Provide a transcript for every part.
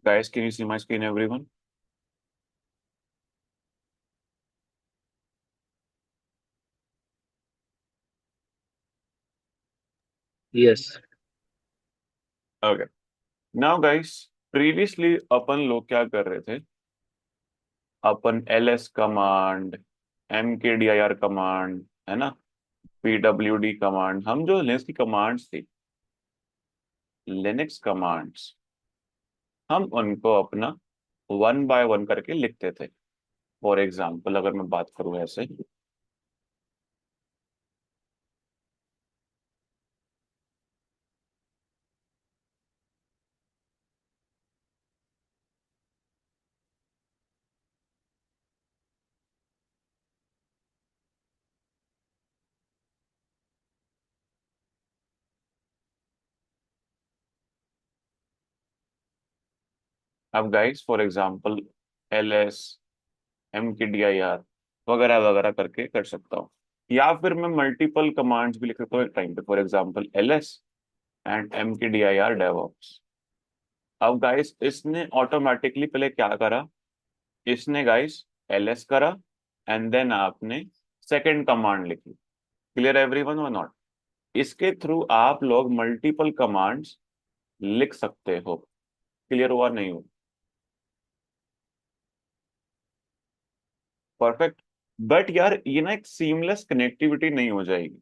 Guys, can you see my screen, everyone? Yes. Okay. Now, guys, previously अपन लोग क्या कर रहे थे? अपन ls कमांड, mkdir कमांड, है ना, pwd कमांड, हम जो लिनक्स की कमांड्स थी, लिनक्स कमांड्स, हम उनको अपना वन बाय वन करके लिखते थे। फॉर एग्जाम्पल अगर मैं बात करूं ऐसे, अब guys for example ls mkdir वगैरह वगैरह करके कर सकता हूँ, या फिर मैं मल्टीपल कमांड्स भी लिख सकता हूँ एक टाइम पे। For example ls and mkdir devops। अब गाइस इसने ऑटोमेटिकली पहले क्या करा, इसने गाइस ls करा एंड देन आपने सेकंड कमांड लिखी। क्लियर एवरीवन और नॉट? इसके थ्रू आप लोग मल्टीपल कमांड्स लिख सकते हो। क्लियर हुआ नहीं हो? परफेक्ट। बट यार ये ना एक सीमलेस कनेक्टिविटी नहीं हो जाएगी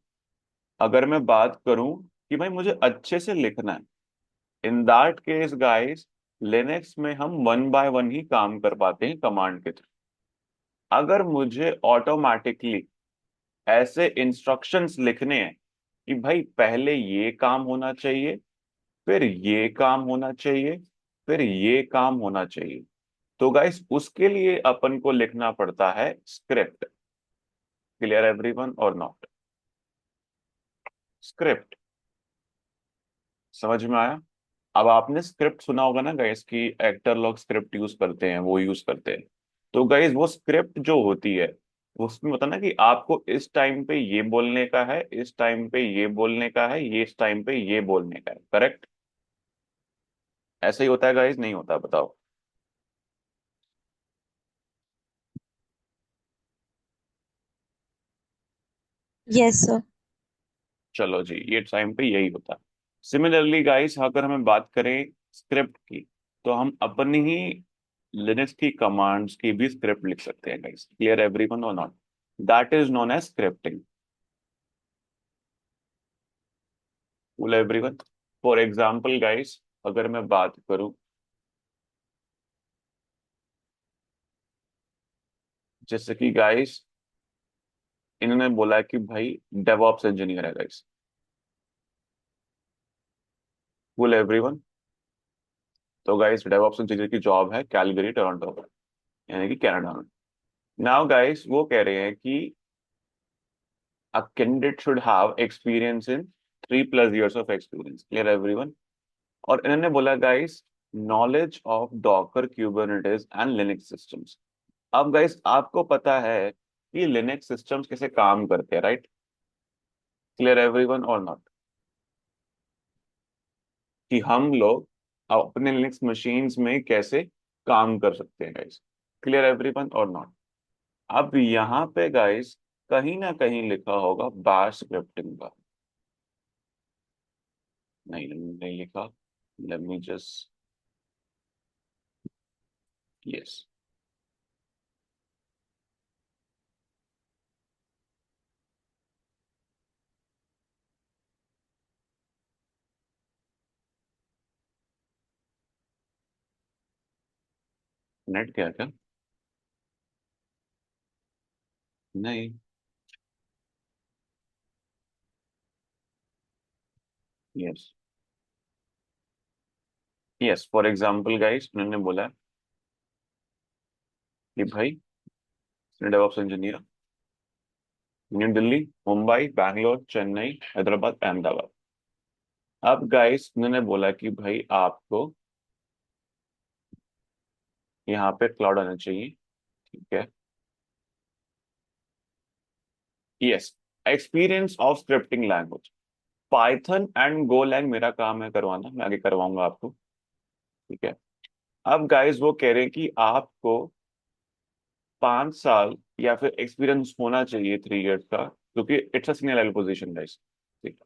अगर मैं बात करूं कि भाई मुझे अच्छे से लिखना है। इन दैट केस गाइस, लिनक्स में हम वन बाय वन ही काम कर पाते हैं कमांड के थ्रू। अगर मुझे ऑटोमेटिकली ऐसे इंस्ट्रक्शंस लिखने हैं कि भाई पहले ये काम होना चाहिए, फिर ये काम होना चाहिए, फिर ये काम होना चाहिए, तो गाइस उसके लिए अपन को लिखना पड़ता है स्क्रिप्ट। क्लियर एवरीवन और नॉट? स्क्रिप्ट समझ में आया? अब आपने स्क्रिप्ट सुना होगा ना गाइस कि एक्टर लोग स्क्रिप्ट यूज करते हैं, वो यूज करते हैं। तो गाइस वो स्क्रिप्ट जो होती है, उसमें होता है ना कि आपको इस टाइम पे ये बोलने का है, इस टाइम पे ये बोलने का है, ये इस टाइम पे ये बोलने का है। करेक्ट? ऐसा ही होता है गाइस, नहीं होता? बताओ। Yes sir. चलो जी, ये टाइम पे यही होता है। सिमिलरली गाइस, अगर हमें बात करें स्क्रिप्ट की, तो हम अपनी ही लिनक्स की कमांड्स की भी स्क्रिप्ट लिख सकते हैं गाइस। क्लियर एवरीवन और not? That is known as scripting. Cool everyone? For example guys, अगर मैं बात करूं, जैसे कि गाइस इन्होंने बोला कि भाई डेवऑप्स इंजीनियर है गाइस। Cool everyone? तो गाइस डेवऑप्स इंजीनियर की जॉब है कैलगरी टोरंटो में, यानी कि कनाडा में। नाउ गाइस वो कह रहे हैं कि a candidate should have experience in 3+ years of experience। Clear everyone? और इन्होंने बोला guys knowledge of Docker Kubernetes and Linux systems. अब गाइस आपको पता है कि लिनक्स सिस्टम्स कैसे काम करते हैं, राइट? क्लियर एवरीवन और नॉट? कि हम लोग अपने लिनक्स मशीन्स में कैसे काम कर सकते हैं गाइस। क्लियर एवरीवन और नॉट? अब यहाँ पे गाइस कहीं ना कहीं लिखा होगा बैश स्क्रिप्टिंग का। नहीं नहीं लिखा। Late me just, yes. Net क्या क्या? नहीं। Yes. Yes, for example guys उन्होंने बोला कि भाई DevOps engineer, new Delhi, Mumbai, Bangalore, Chennai, Hyderabad, Ahmedabad. अब गाइस उन्होंने बोला कि भाई आपको यहाँ पे क्लाउड आना चाहिए। ठीक है। Yes. Experience of scripting language, Python and Golang मेरा काम है करवाना, मैं आगे करवाऊंगा आपको। ठीक है। अब गाइस वो कह रहे हैं कि आपको 5 साल या फिर एक्सपीरियंस होना चाहिए 3 इयर्स का, क्योंकि it's a senior level position guys. ठीक।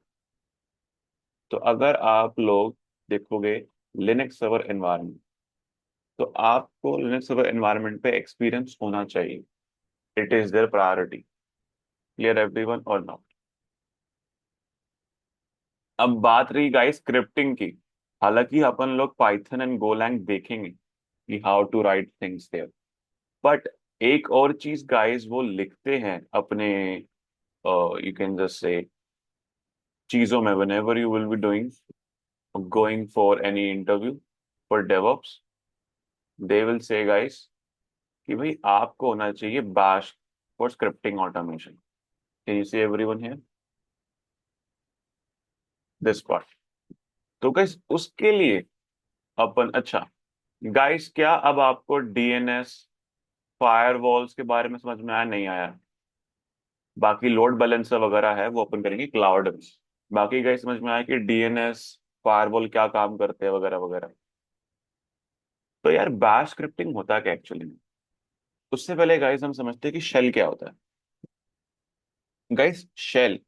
तो अगर आप लोग देखोगे लिनक्स सर्वर एनवायरनमेंट, तो आपको लिनक्स सर्वर एनवायरनमेंट पे एक्सपीरियंस होना चाहिए। It is there priority. Clear everyone और नॉट? अब बात रही गाइस स्क्रिप्टिंग की। हालांकि अपन लोग पाइथन एंड गोलैंग देखेंगे कि how to write things there, but एक और चीज गाइस वो लिखते हैं अपने, यू कैन जस्ट से, चीजों में, whenever you will be doing going for any interview for DevOps, they will say guys कि भाई आपको होना चाहिए bash for scripting automation. Can you see everyone here? This part. तो गाइस उसके लिए अपन, अच्छा गाइस, क्या अब आपको डीएनएस फायरवॉल्स के बारे में समझ में आया नहीं आया? बाकी लोड बैलेंसर वगैरह है वो अपन करेंगे क्लाउड में। बाकी गाइस समझ में आया कि डीएनएस फायरवॉल क्या काम करते हैं वगैरह वगैरह? तो यार बैश स्क्रिप्टिंग होता क्या एक्चुअली में? उससे पहले गाइस हम समझते हैं कि शेल क्या होता है। गाइस शेल,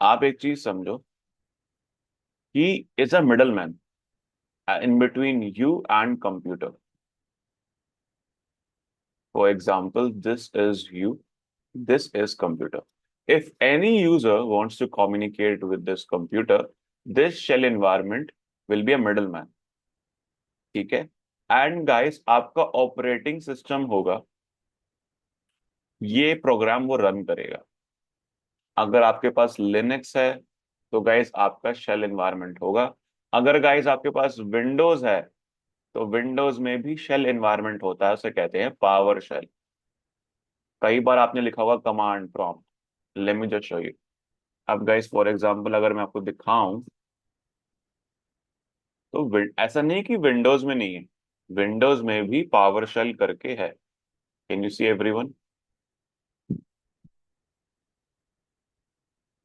आप एक चीज समझो कि is a middle man in between you and computer. For example, this is you, this is computer. If any user wants to communicate with this computer, this shell environment will be a middleman. ठीक है? And guys आपका operating system होगा, ये programme वो run करेगा। अगर आपके पास Linux है तो गाइस आपका शेल एनवायरनमेंट होगा। अगर गाइस आपके पास विंडोज है तो विंडोज में भी शेल एनवायरनमेंट होता है, उसे कहते हैं पावर शेल। कई बार आपने लिखा होगा command prompt. Late me just show you. अब गाइस फॉर एग्जांपल अगर मैं आपको दिखाऊं, तो ऐसा नहीं कि विंडोज में नहीं है, विंडोज में भी पावर शेल करके है। Can you see everyone?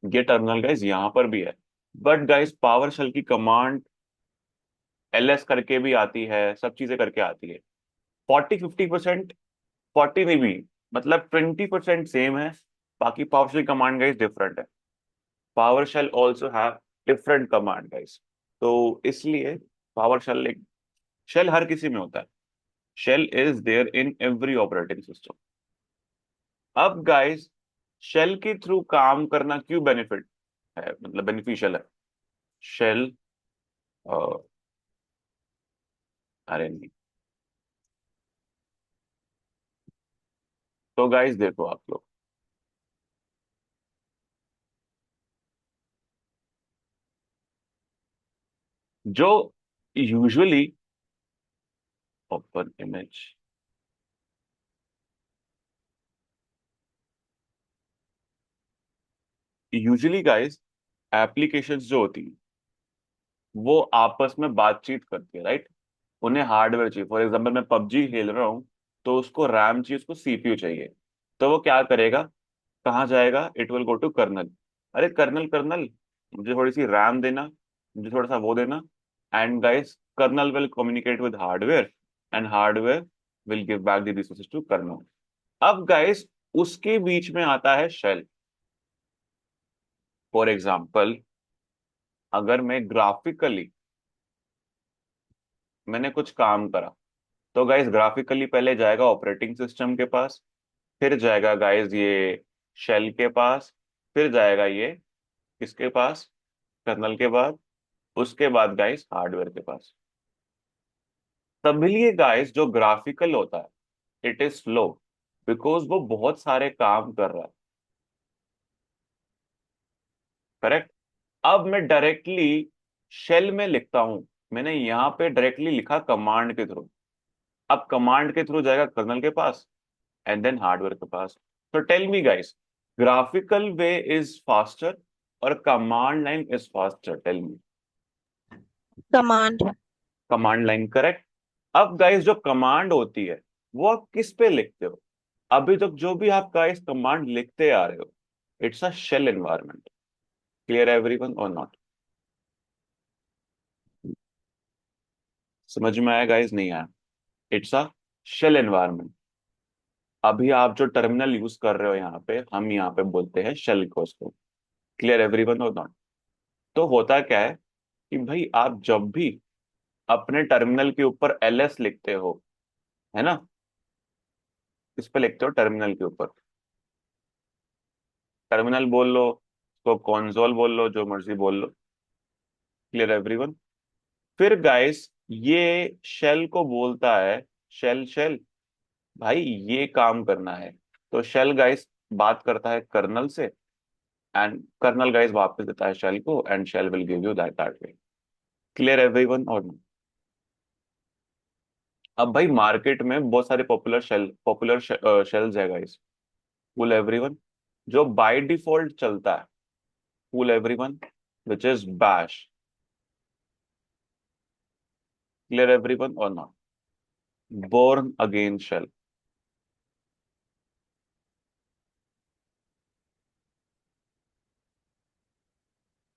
ये टर्मिनल गाइस यहाँ पर भी है। बट गाइस पावर शेल की कमांड एलएस करके भी आती है, सब चीजें करके आती है। 40-50%, 40 नहीं भी, मतलब 20% सेम है। बाकी power shell command guys different है। Power shell also have different command guys. तो इसलिए पावर शेल, एक शेल हर किसी में होता है। Shell is there in every operating system. अब गाइस शेल के थ्रू काम करना क्यों बेनिफिट है, मतलब बेनिफिशियल है? शेल, अरे नहीं। तो गाइस देखो आप लोग, जो usually, open image, usually guys applications जो होती हैं वो आपस में बातचीत करती है, राइट? उन्हें हार्डवेयर चाहिए। फॉर एग्जांपल मैं पबजी खेल रहा हूँ, तो उसको रैम चाहिए, उसको सीपीयू चाहिए। तो वो क्या करेगा, कहाँ जाएगा? It will go to kernel. अरे कर्नल, कर्नल मुझे थोड़ी सी रैम देना, मुझे थोड़ा सा वो देना। And guys kernel will communicate with hardware, and hardware will give back the resources to kernel. अब गाइस उसके बीच में आता है शेल। फॉर एग्जाम्पल अगर मैं ग्राफिकली मैंने कुछ काम करा, तो गाइस ग्राफिकली पहले जाएगा ऑपरेटिंग सिस्टम के पास, फिर जाएगा गाइस ये शेल के पास, फिर जाएगा ये किसके पास? कर्नल के बाद, उसके बाद गाइस हार्डवेयर के पास। तभी ये गाइस जो ग्राफिकल होता है इट इज स्लो, बिकॉज वो बहुत सारे काम कर रहा है। करेक्ट? अब मैं डायरेक्टली शेल में लिखता हूं, मैंने यहाँ पे डायरेक्टली लिखा कमांड के थ्रू। अब कमांड के थ्रू जाएगा कर्नल के पास एंड देन हार्डवेयर के पास। तो tell me guys, graphical way is faster और command line is faster? Tell me. Command. Command line, correct. अब गाइस जो कमांड होती है वो आप किस पे लिखते हो? अभी तक जो भी आप गाइस कमांड लिखते आ रहे हो, it's a shell environment. Clear everyone और नॉट? समझ में आया गाइस नहीं आया? It's a shell environment. अभी आप जो टर्मिनल यूज कर रहे हो यहाँ पे, हम यहाँ पे बोलते हैं शेल को उसको। क्लियर एवरीवन और नॉट? तो होता क्या है कि भाई आप जब भी अपने टर्मिनल के ऊपर एलएस लिखते हो, है ना, इस पे लिखते हो टर्मिनल के ऊपर, टर्मिनल बोल लो, उसको कॉन्सोल बोल लो, जो मर्जी बोल लो। Clear everyone? फिर गाइस ये शेल को बोलता है, शेल शेल भाई ये काम करना है। तो शेल गाइस बात करता है कर्नल से, एंड कर्नल गाइस वापस देता है शेल को, and shell will give you that way. Clear everyone or no? अब भाई मार्केट में बहुत सारे पॉपुलर शेल्स है गाइस। कूल एवरीवन, जो बाय डिफॉल्ट चलता है, cool everyone, which is bash. Clear everyone और not? Bourne again shell.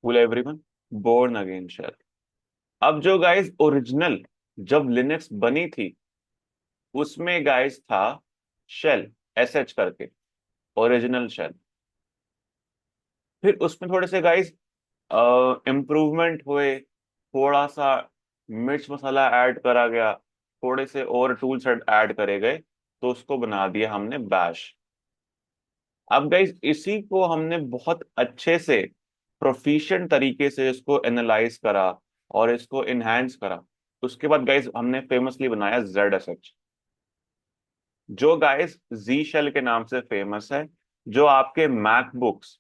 Cool everyone, Bourne again shell. अब जो गाइस ओरिजिनल, जब लिनक्स बनी थी, उसमें गाइस था शेल, एस एच करके, ओरिजिनल शेल। फिर उसमें थोड़े से गाइस इम्प्रूवमेंट हुए, थोड़ा सा मिर्च मसाला ऐड करा गया, थोड़े से और टूल्स ऐड करे गए, तो उसको बना दिया हमने बैश। अब गाइस इसी को हमने बहुत अच्छे से प्रोफिशिएंट तरीके से इसको एनालाइज करा और इसको इनहेंस करा। उसके बाद गाइस हमने फेमसली बनाया जेड एस एच, जो गाइस जी शेल के नाम से फेमस है। जो आपके मैकबुक्स,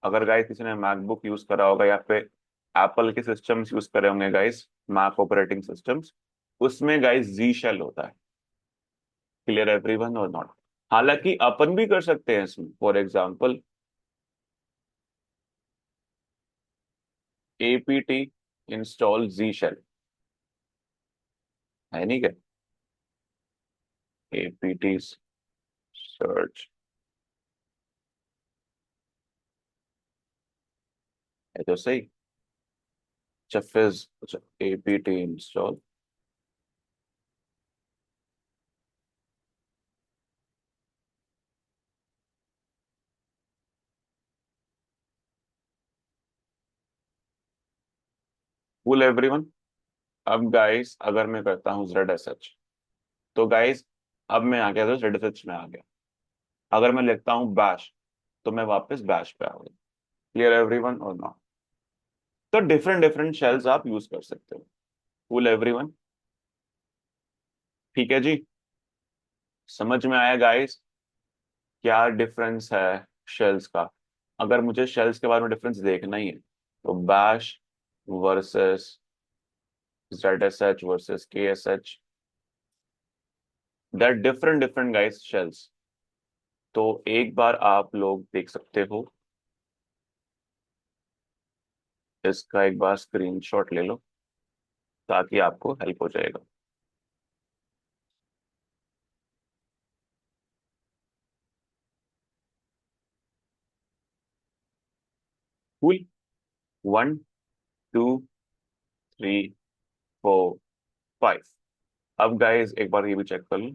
अगर गाइस किसी ने मैकबुक यूज करा होगा या फिर एप्पल के सिस्टम्स यूज करे होंगे गाइस, मैक ऑपरेटिंग सिस्टम्स, उसमें गाइस जी शेल होता है। क्लियर एवरीवन और नॉट? हालांकि अपन भी कर सकते हैं इसमें, for example APT install Z shell, है नहीं क्या? एपीटी सर्च, है तो सही। अच्छा फिज, अच्छा एपीटी इंस्टॉल, कूल एवरीवन। अब गाइस अगर मैं करता हूँ जेड एस एच, तो गाइस अब मैं आ गया, तो जेड एस एच में आ गया। अगर मैं लिखता हूँ बैश, तो मैं वापस बैश पे आ गया। क्लियर एवरीवन और नॉट? तो डिफरेंट डिफरेंट शेल्स आप यूज कर सकते हो। कूल एवरीवन, ठीक है जी। समझ में आया गाइस क्या डिफरेंस है शेल्स का? अगर मुझे शेल्स के बारे में डिफरेंस देखना ही है, तो bash versus Z S H versus K S H, that different different guys shells. तो एक बार आप लोग देख सकते हो, इसका एक बार स्क्रीनशॉट ले लो, ताकि आपको हेल्प हो जाएगा। कूल, 1 2 3 4 5। अब गाइस एक बार ये भी चेक कर लो।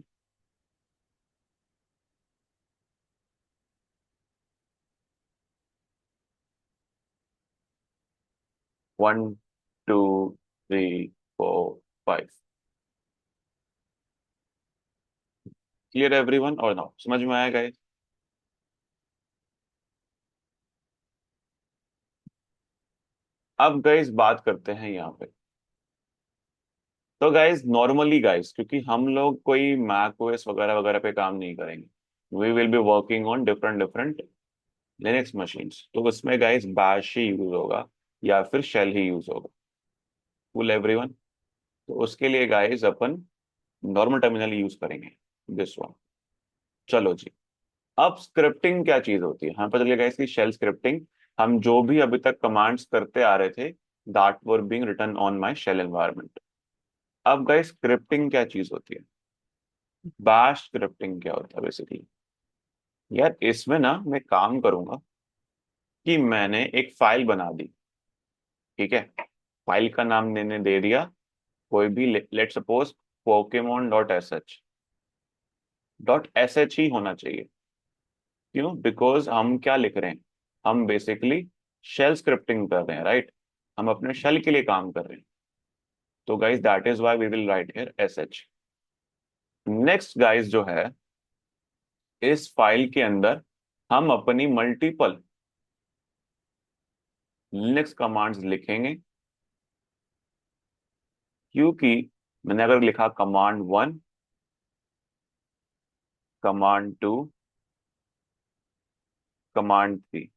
1 2 3 4 5। क्लियर एवरीवन और नाउ समझ में आया गाइस? अब गाइस बात करते हैं यहाँ पे। तो गाइस नॉर्मली गाइस, क्योंकि हम लोग कोई मैक ओएस वगैरह वगैरह पे काम नहीं करेंगे, we will be working on different different Linux machines, तो उसमें गाइस बैश ही यूज होगा या फिर शेल ही यूज होगा। फुल एवरीवन, तो उसके लिए गाइस अपन नॉर्मल टर्मिनल यूज करेंगे, दिस वन। चलो जी। अब स्क्रिप्टिंग क्या चीज होती है, हमें पता चलेगा इसकी शेल स्क्रिप्टिंग। हम जो भी अभी तक कमांड्स करते आ रहे थे, that were being written on my shell environment. अब गाइस स्क्रिप्टिंग क्या चीज होती है? बैश स्क्रिप्टिंग क्या होता है बेसिकली? यार इसमें ना मैं काम करूंगा कि मैंने एक फाइल बना दी, ठीक है। फाइल का नाम मैंने दे दिया कोई भी, let suppose Pokemon dot S H, dot S H ही होना चाहिए। क्यों? बिकॉज हम क्या लिख रहे हैं, हम बेसिकली शेल स्क्रिप्टिंग कर रहे हैं, राइट? हम अपने शेल के लिए काम कर रहे हैं। तो guys that is why we will write here S H. Next guys जो है, इस फाइल के अंदर हम अपनी मल्टीपल लिनक्स कमांड्स लिखेंगे। क्योंकि मैंने अगर लिखा कमांड 1, कमांड 2, कमांड 3,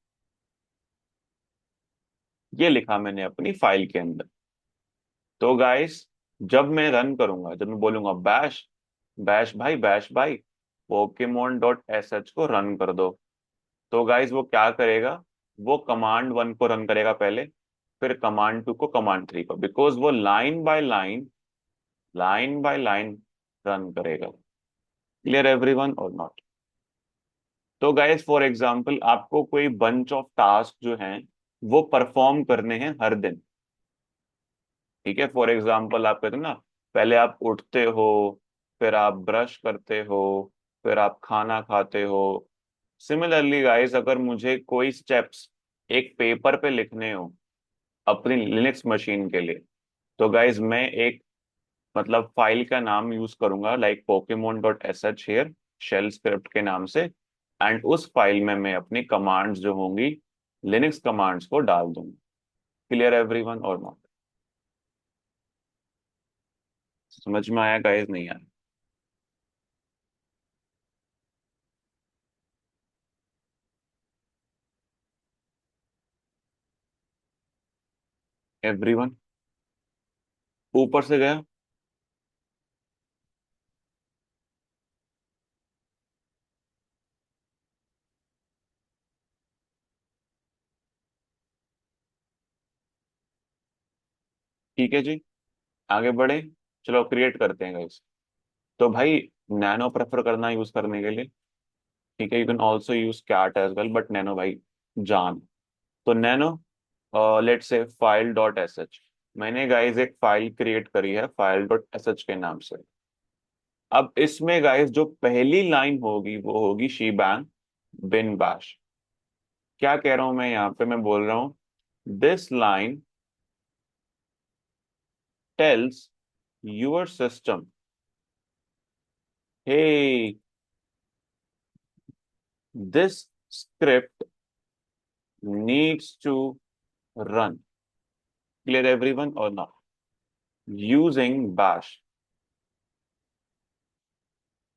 ये लिखा मैंने अपनी फाइल के अंदर। तो गाइस जब मैं रन करूंगा, जब मैं बोलूंगा बैश, बैश भाई पोकेमोन डॉट एस एच को रन कर दो, तो गाइस वो क्या करेगा? वो कमांड 1 को रन करेगा पहले, फिर कमांड 2 को, कमांड 3 को, बिकॉज वो लाइन बाय लाइन रन करेगा। क्लियर एवरीवन और नॉट? तो गाइस फॉर एग्जांपल आपको कोई बंच ऑफ टास्क जो हैं वो परफॉर्म करने हैं हर दिन। ठीक है, फॉर एग्जाम्पल आप कहते हैं ना, पहले आप उठते हो, फिर आप ब्रश करते हो, फिर आप खाना खाते हो। सिमिलरली गाइस अगर मुझे कोई स्टेप्स एक पेपर पे लिखने हो अपनी लिनक्स मशीन के लिए, तो गाइस मैं एक मतलब फाइल का नाम यूज करूंगा, like Pokemon dot S H here, shell script के नाम से। एंड उस फाइल में मैं अपनी कमांड्स जो होंगी, लिनक्स कमांड्स को डाल दूंगा। क्लियर एवरीवन और नॉट? समझ में आया गाइस, नहीं आया? एवरीवन ऊपर से गया? ठीक है जी, आगे बढ़े। चलो क्रिएट करते हैं गाइस। तो भाई नैनो प्रेफर करना यूज करने के लिए। ठीक है, you can also use cat as well, but nano भाई जान। तो nano, let's say file dot S H, मैंने गाइस एक फाइल क्रिएट करी है फाइल डॉट एस एच के नाम से। अब इसमें गाइस जो पहली लाइन होगी वो होगी शीबैंग बिन बैश। क्या कह रहा हूं मैं यहाँ पे? मैं बोल रहा हूँ this line tells your system, hey this script needs to run. Clear everyone or not? Using bash।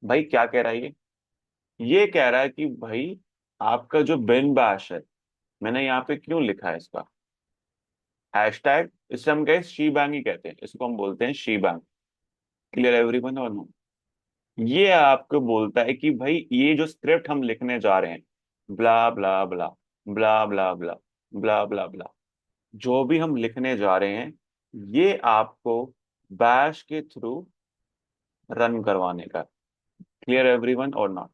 भाई क्या कह रहा है ये कह रहा है कि भाई आपका जो बिन बैश है, मैंने यहाँ पे क्यों लिखा है इसका हैशटैग, इसे हम कहे शी बैंग ही कहते हैं, इसको हम बोलते हैं शी बैंग। क्लियर एवरीवन और नो? ये आपको बोलता है कि भाई ये जो स्क्रिप्ट हम लिखने जा रहे हैं, ब्ला ब्ला ब्ला, ब्ला ब्ला ब्ला, ब्ला ब्ला ब्ला, जो भी हम लिखने जा रहे हैं, ये आपको बैश के थ्रू रन करवाने का। क्लियर एवरीवन और नॉट?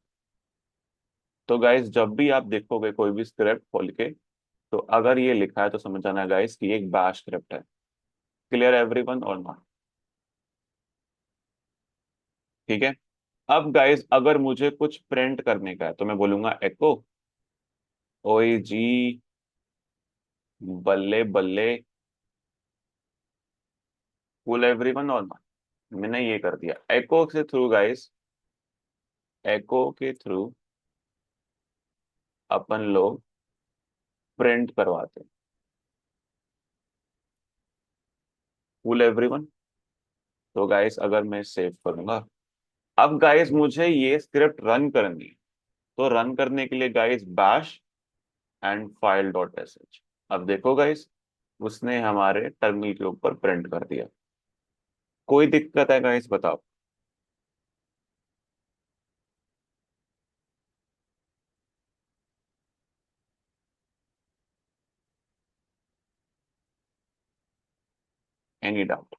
तो गाइस जब भी आप देखोगे कोई भी स्क्रिप्ट खोल के, तो अगर ये लिखा है तो समझ जाना गाइस कि ये एक बैश स्क्रिप्ट है। क्लियर एवरीवन और नॉट? ठीक है। अब गाइस अगर मुझे कुछ प्रिंट करने का है तो मैं बोलूंगा एको ओए जी बल्ले बल्ले, कूल एवरीवन और नॉट? मैंने ये कर दिया एको के थ्रू गाइस, एको के थ्रू अपन लोग प्रिंट करवाते हैं। Cool everyone? तो गाइस अगर मैं सेव करूंगा, अब गाइस मुझे ये स्क्रिप्ट रन करनी है, तो रन करने के लिए guys bash and file dot S H. अब देखो गाइस, उसने हमारे टर्मिनल के ऊपर प्रिंट कर दिया। कोई दिक्कत है गाइस बताओ? Any doubt?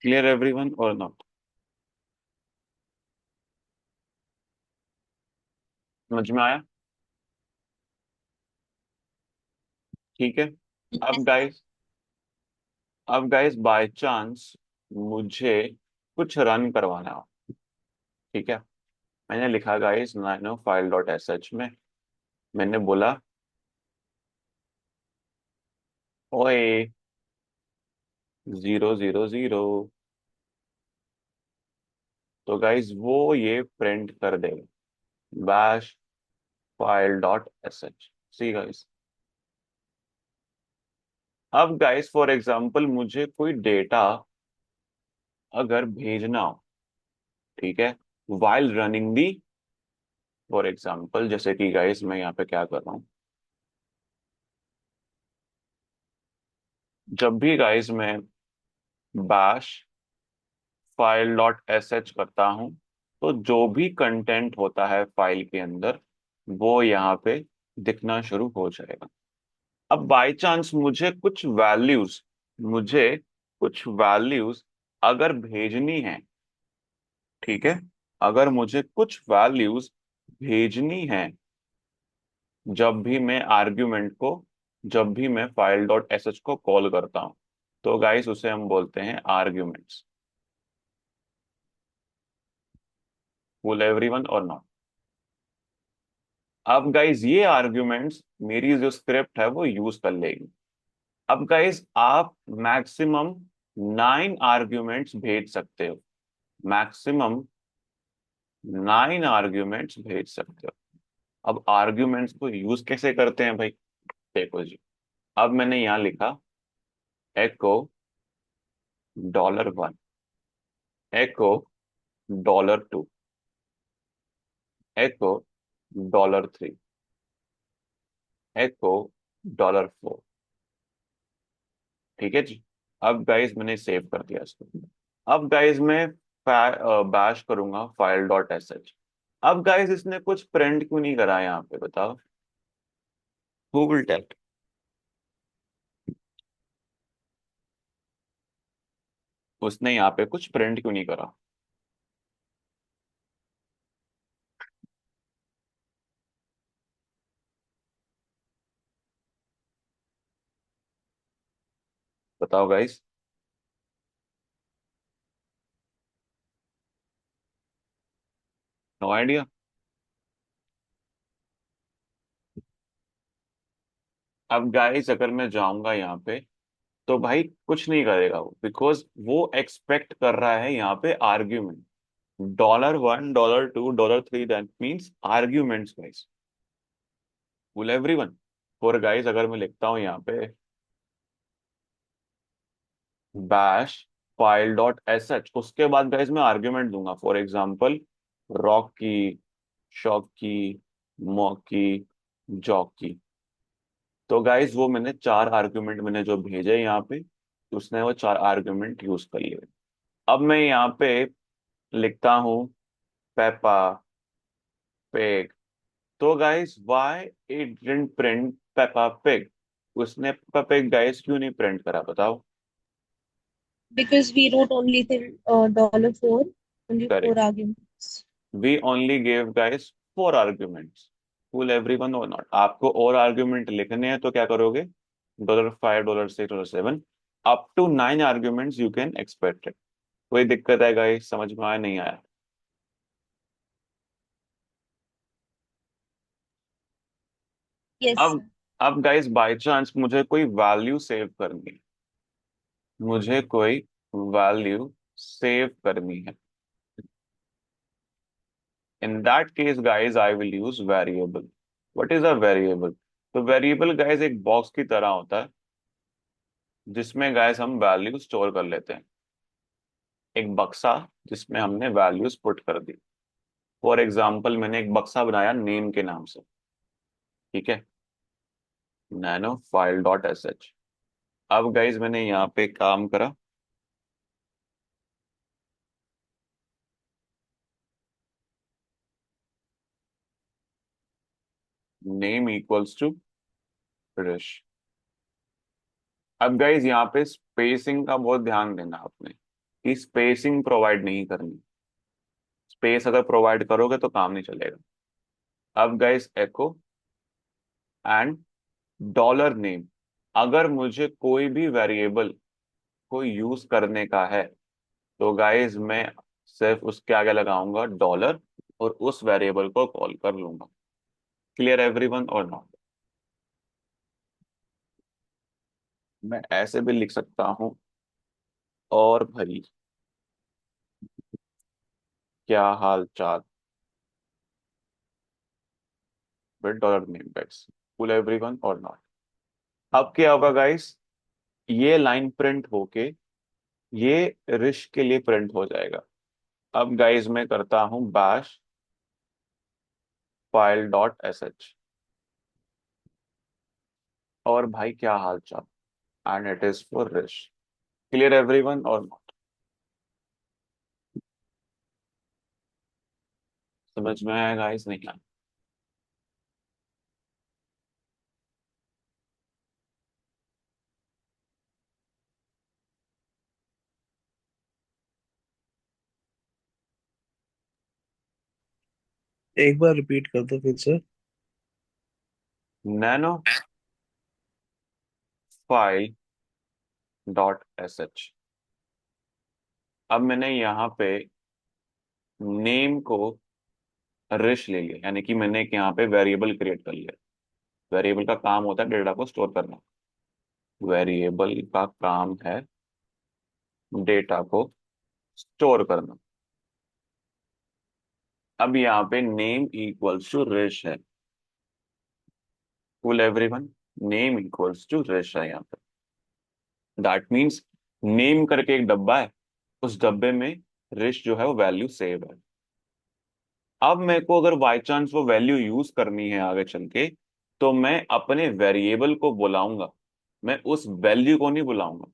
क्लियर एवरीवन और नॉट? समझ में आया? ठीक है। अब Yes. गाइस, अब गाइस बाय चांस मुझे कुछ रन करवाना हो, ठीक है। मैंने लिखा गाइस नाइनो फाइल डॉट एस एच में, मैंने बोला ओए 000, तो गाइस वो ये प्रिंट कर देगा bash file dot S H. See guys, अब गाइस फॉर एग्जांपल मुझे कोई डेटा अगर भेजना हो, ठीक है, while running the, for example जैसे कि गाइस मैं यहाँ पे क्या कर रहा हूँ, जब भी गाइस मैं bash file dot S H करता हूँ, तो जो भी कंटेंट होता है फाइल के अंदर वो यहाँ पे दिखना शुरू हो जाएगा। अब बाय चांस मुझे कुछ वैल्यूज अगर भेजनी है, ठीक है, अगर मुझे कुछ वैल्यूज भेजनी है, जब भी मैं आर्ग्यूमेंट को, जब भी मैं फाइल डॉट एस एच को कॉल करता हूं, तो गाइस उसे हम बोलते हैं आर्ग्यूमेंट्स। फुल एवरीवन और नॉट? अब गाइस ये आर्ग्यूमेंट्स मेरी जो स्क्रिप्ट है वो यूज कर लेगी। अब गाइस आप मैक्सिमम 9 आर्ग्यूमेंट्स भेज सकते हो, मैक्सिमम 9 आर्ग्यूमेंट्स भेज सकते हो। अब आर्ग्यूमेंट्स को यूज कैसे करते हैं भाई, देखो जी। अब मैंने यहाँ लिखा एको $1, एको $2, एको $3, एको $4। ठीक है जी। अब गाइस मैंने सेव कर दिया इसको। अब गाइस मैं बैश करूंगा फाइल डॉट एस एच। अब गाइस इसने कुछ प्रिंट क्यों नहीं करा यहाँ पे, बताओ? Who will tell? उसने यहाँ पे कुछ प्रिंट क्यों नहीं करा? बताओ गाइस। No idea? अब गाइस अगर मैं जाऊंगा यहाँ पे, तो भाई कुछ नहीं करेगा वो, बिकॉज वो एक्सपेक्ट कर रहा है यहाँ पे argument. $1, $2, $3, that means arguments guys. Full everyone? For guys अगर मैं लिखता हूँ यहाँ पे bash file dot S H, उसके बाद गाइस मैं आर्ग्यूमेंट दूंगा, फॉर एग्जांपल रॉकी, शॉकी, मॉकी, जॉकी। तो गाइस वो मैंने 4 आर्ग्यूमेंट मैंने जो भेजे यहाँ पे, उसने वो 4 आर्ग्यूमेंट यूज कर लिए। अब मैं यहाँ पे लिखता हूँ पेपा पिग, तो guys why it didn't print Peppa pig? उसने पेपा पिग गाइस क्यों नहीं प्रिंट करा, बताओ? Because we wrote only the $4, only four correct, arguments. We only gave guys 4 arguments. Full everyone और नॉट? आपको और आर्ग्यूमेंट लिखने हैं तो क्या करोगे? $5, $6, $7, up to 9 arguments you can expect. कोई दिक्कत है गाइस, समझ में आया नहीं आया? Yes, अब sir. अब गाइस बाय चांस मुझे कोई वैल्यू सेव करनी है, मुझे कोई वैल्यू सेव करनी है, इन that case guys I will use variable. What is a variable? तो वेरिएबल गाइस एक बॉक्स की तरह होता है, जिसमें गाइस हम वैल्यू स्टोर कर लेते हैं, एक बक्सा जिसमें हमने वैल्यूज पुट कर दी। फॉर एग्जाम्पल मैंने एक बक्सा बनाया नेम के नाम से, ठीक है, nano file dot S H. अब गाइज मैंने यहाँ पे काम करा, नेम इक्वल्स टू रिश। अब गाइज यहाँ पे स्पेसिंग का बहुत ध्यान देना आपने, कि स्पेसिंग प्रोवाइड नहीं करनी। स्पेस अगर प्रोवाइड करोगे तो काम नहीं चलेगा। अब guys echo and dollar name, अगर मुझे कोई भी वेरिएबल को यूज करने का है तो गाइस मैं सिर्फ उसके आगे लगाऊंगा डॉलर और उस वेरिएबल को कॉल कर लूंगा। क्लियर एवरीवन और नॉट? मैं ऐसे भी लिख सकता हूं, और भाई क्या हाल चाल, with dollar name guys. Cool everyone और नॉट? अब क्या होगा गाइस, ये लाइन प्रिंट होके ये रिश के लिए प्रिंट हो जाएगा। अब गाइस मैं करता हूं bash file dot S H, और भाई क्या हाल चाल, and it is for Rish. Clear everyone और नॉट? समझ में आया गाइस नहीं आया? एक बार रिपीट कर दो फिर से। Nano file dot S H. अब मैंने यहाँ पे नेम को रिश ले लिया, यानी कि मैंने एक यहाँ पे वेरिएबल क्रिएट कर लिया। वेरिएबल का काम होता है डेटा को स्टोर करना। वेरिएबल का काम है डेटा को स्टोर करना। अब यहाँ पे नेम इक्वल्स टू रिश है। Full everyone, name equals to Rish है यहाँ पे। दैट मीन्स नेम करके एक डब्बा है, उस डब्बे में रिश जो है वो वैल्यू सेव है। अब मेरे को अगर बाई चांस वो वैल्यू यूज करनी है आगे चल के, तो मैं अपने वेरिएबल को बुलाऊंगा, मैं उस वैल्यू को नहीं बुलाऊंगा।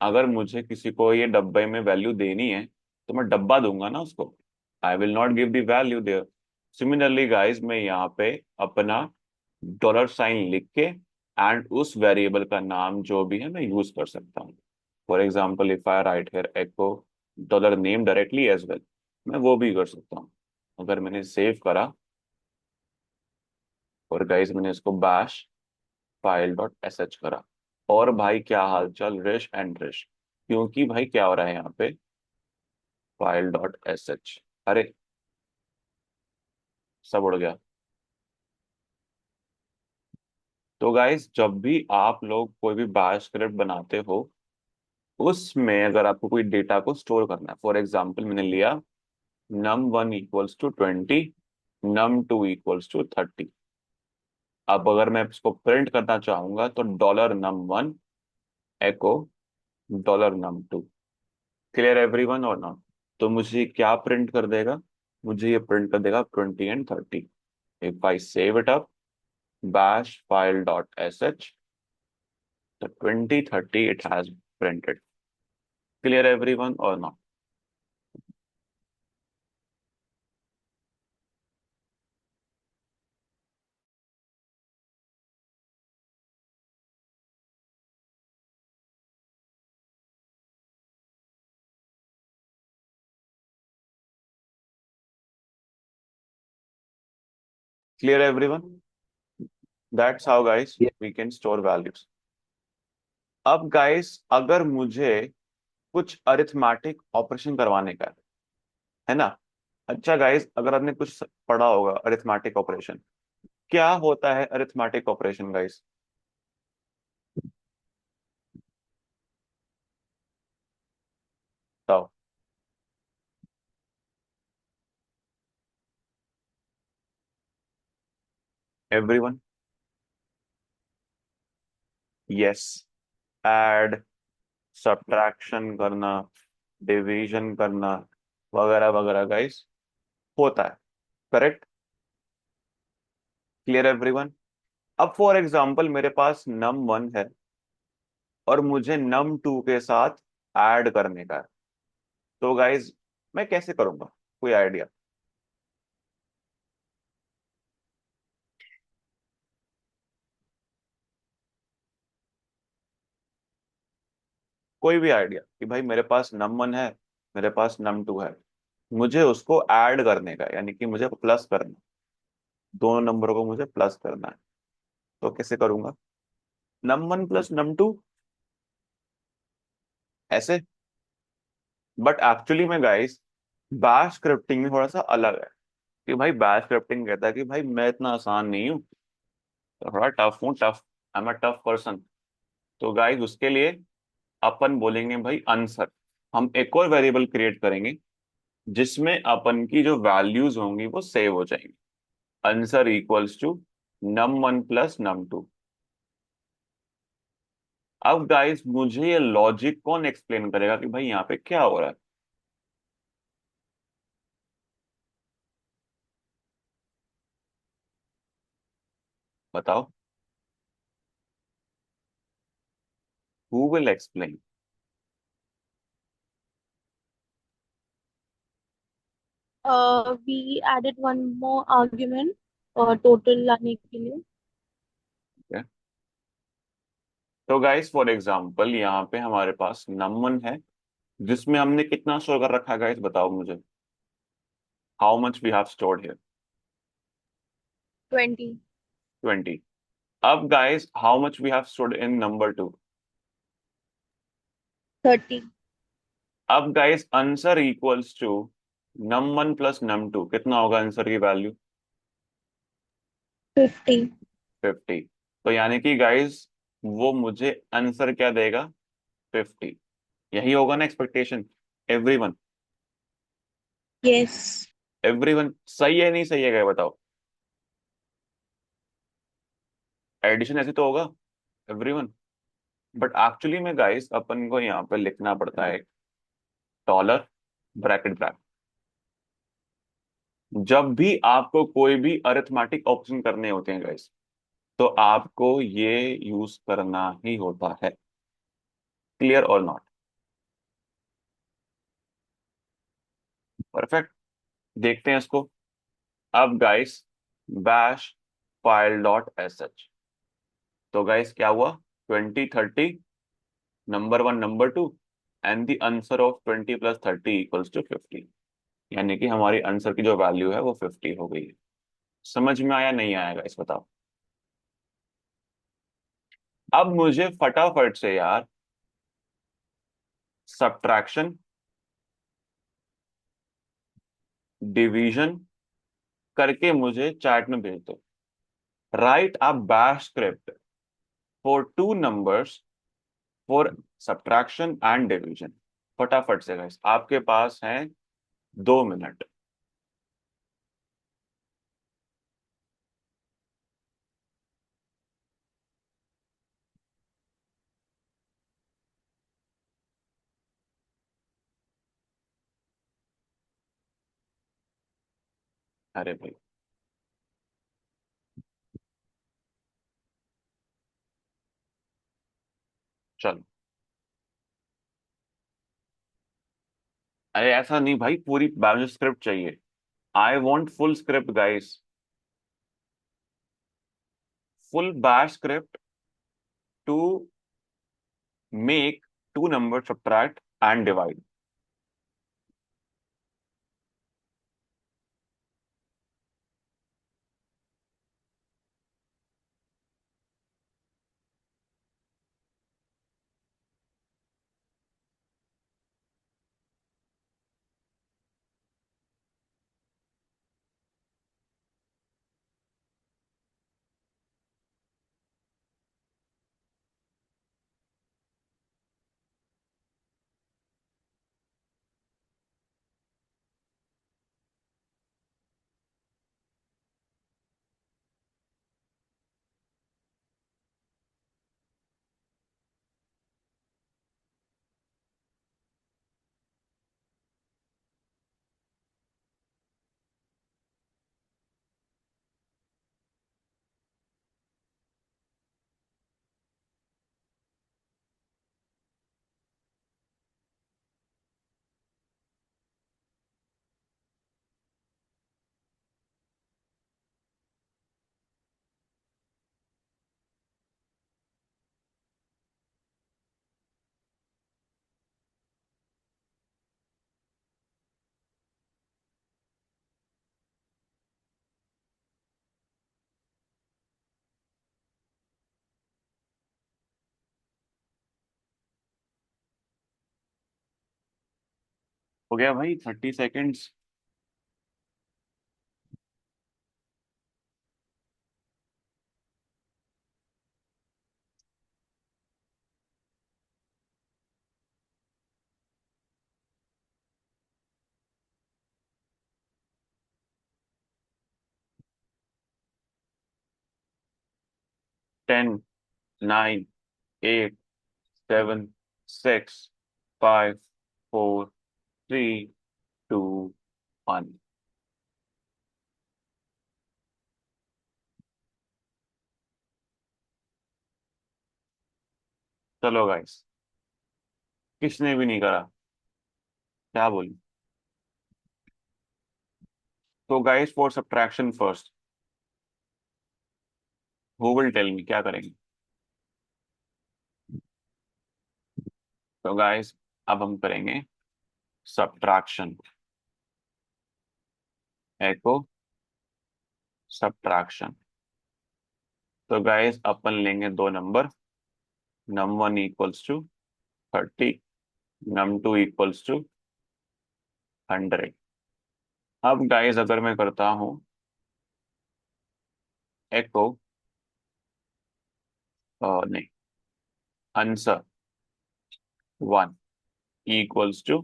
अगर मुझे किसी को ये डब्बे में वैल्यू देनी है तो मैं डब्बा दूंगा ना उसको। I will not give the value there. Similarly guys मैं यहाँ पे अपना डॉलर साइन लिख के एंड उस वेरिएबल का नाम जो भी है मैं यूज कर सकता हूँ। For example if I write here echo dollar name directly as well, मैं वो भी कर सकता हूँ। अगर मैंने सेव करा और गाइस मैंने इसको bash file dot S H करा, और भाई क्या हाल चाल रिश एंड रिश, क्योंकि भाई क्या हो रहा है यहाँ पे फाइल डॉट एस एच, अरे सब उड़ गया। तो गाइस जब भी आप लोग कोई भी बाश स्क्रिप्ट बनाते हो, उसमें अगर आपको कोई डेटा को स्टोर करना है, फॉर एग्जांपल मैंने लिया num1 = 20, num2 = 30। अब अगर मैं इसको प्रिंट करना चाहूंगा तो $num1 एको $num2। क्लियर एवरीवन और नॉट? तो मुझे क्या प्रिंट कर देगा, मुझे ये प्रिंट कर देगा 20 and 30। If I save it up bash file dot sh, the 2030 it has printed। Clear everyone or not? Clear everyone? That's how guys ये we can store values। अब guys अगर मुझे कुछ अरिथमेटिक ऑपरेशन करवाने का है ना। अच्छा गाइस अगर आपने कुछ पढ़ा होगा अरिथमेटिक ऑपरेशन, क्या होता है अरिथमेटिक ऑपरेशन गाइस? बताओ एवरीवन। यस, ऐड, सब्ट्रैक्शन करना, डिवीजन करना, वगैरह वगैरह गाइस होता है। करेक्ट? Clear everyone? अब फॉर एग्जाम्पल मेरे पास num1 है और मुझे num2 के साथ ऐड करने का है, तो गाइज मैं कैसे करूंगा? कोई आइडिया? कोई भी आइडिया कि भाई मेरे पास num1 है, मेरे पास num2 है, मुझे उसको ऐड करने का, यानी कि मुझे प्लस करना, दोनों नंबरों को मुझे प्लस करना है। तो कैसे करूंगा? num1 प्लस num2, ऐसे। बट एक्चुअली में गाइस, बैश स्क्रिप्टिंग में थोड़ा सा अलग है। कि भाई बैश स्क्रिप्टिंग कहता है कि भाई मैं इतना आसान नहीं हूँ, थोड़ा टफ हूँ, tough, I am a tough person. तो गाइस उसके लिए अपन बोलेंगे भाई आंसर। हम एक और वेरिएबल क्रिएट करेंगे जिसमें अपन की जो वैल्यूज होंगी वो सेव हो जाएंगी। Answer equals to num1 plus num2। अब गाइस मुझे ये लॉजिक कौन एक्सप्लेन करेगा कि भाई यहाँ पे क्या हो रहा है? बताओ। Who will explain? We added one more argument total लाने के लिए. तो गाइस फॉर एग्जांपल यहाँ पे हमारे पास num1 है, जिसमें हमने कितना स्टोर कर रखा है गाइस, बताओ मुझे। How much we have stored here? 20. 20। अब guys how much we have stored in number 2? 30. अब guys answer equals to num1 plus num2, कितना होगा आंसर की वैल्यू? 50. 50। तो यानी कि गाइस वो मुझे आंसर क्या देगा? 50। यही होगा ना एक्सपेक्टेशन? Everyone, Yes. एवरीवन सही है नहीं सही है, क्या बताओ? एडिशन ऐसे तो होगा, एवरीवन। बट एक्चुअली में गाइस अपन को यहाँ पे लिखना पड़ता है डॉलर ब्रैकेट ब्रैकेट। जब भी आपको कोई भी अरिथमेटिक ऑप्शन करने होते हैं गाइस, तो आपको ये यूज करना ही होता है। क्लियर और नॉट? परफेक्ट। देखते हैं इसको। अब guys bash file dot S H. तो गाइस क्या हुआ? 20, 30, number 1 number 2, and the answer of 20 plus 30 equals to 50। यानी कि हमारी आंसर की जो वैल्यू है वो 50 हो गई है। समझ में आया नहीं आएगा इस, बताओ। अब मुझे फटाफट से यार सब्ट्रैक्शन, डिवीजन करके मुझे चैट में भेज दो। Right a bash script for two numbers for subtraction and division. फटाफट से गाइस, आपके पास है 2 मिनट। अरे भाई, चलो। अरे ऐसा नहीं भाई, पूरी बैलेंस स्क्रिप्ट चाहिए। I want full script guys, full bash script to make two number subtract and divide. हो गया भाई 30 सेकेंड्स। 10, 9, 8, 7, 6, 5, 4, 3, 2, 1। चलो गाइस, किसने भी नहीं करा, क्या बोलूं। तो guys, for subtraction first, who will tell me क्या करेंगे। तो गाइस, अब हम करेंगे सब्ट्रैक्शन। Echo subtraction. तो गाइस, अपन लेंगे दो number, num1 equals to 30, num2 equals to 100। अब गाइस, अगर मैं करता हूं एको, नहीं, answer 1 equals to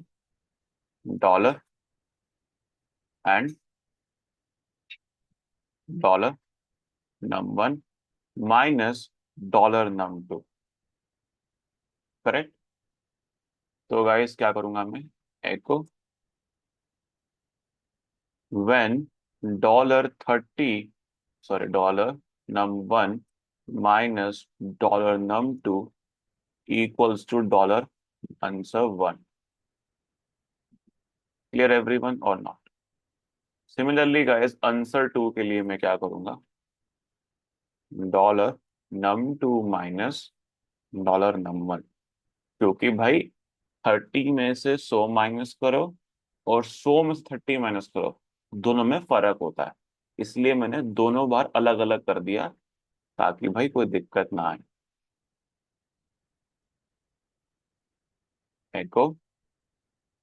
dollar and dollar num1 minus dollar num2। Correct. तो गाइस, क्या करूंगा मैं, echo when $30, sorry, dollar num1 minus dollar num2 equals to dollar answer 1। Clear everyone और नॉट। सिमिलरली गाइस, आंसर 2 के लिए मैं क्या करूंगा, dollar num2 minus dollar num1। क्योंकि भाई 30 में से 100 माइनस करो और 100 में से 30 माइनस करो, दोनों में फर्क होता है। इसलिए मैंने दोनों बार अलग अलग कर दिया, ताकि भाई कोई दिक्कत ना आए। Echo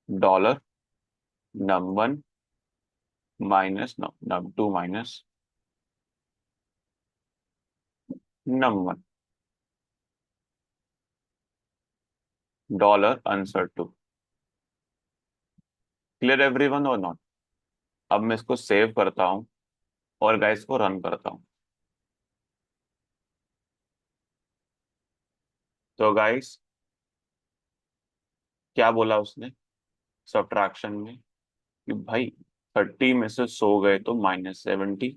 dollar num1 minus num2 minus num1, dollar answer 2। Clear everyone और नॉट। अब मैं इसको सेव करता हूँ और गाइस को रन करता हूँ। तो गाइस, क्या बोला उसने सब्ट्रैक्शन में, कि भाई 30 में से 100 गए तो -70,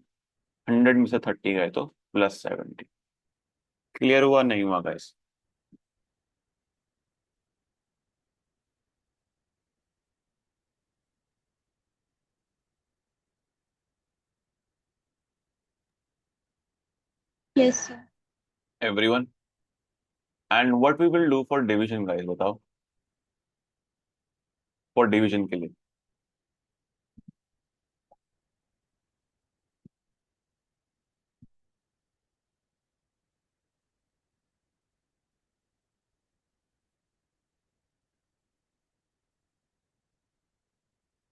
100 में से 30 गए तो +70। क्लियर हुआ नहीं हुआ guys. Yes, sir. Everyone, and what we will do for division guys, बताओ, फॉर डिवीजन के लिए।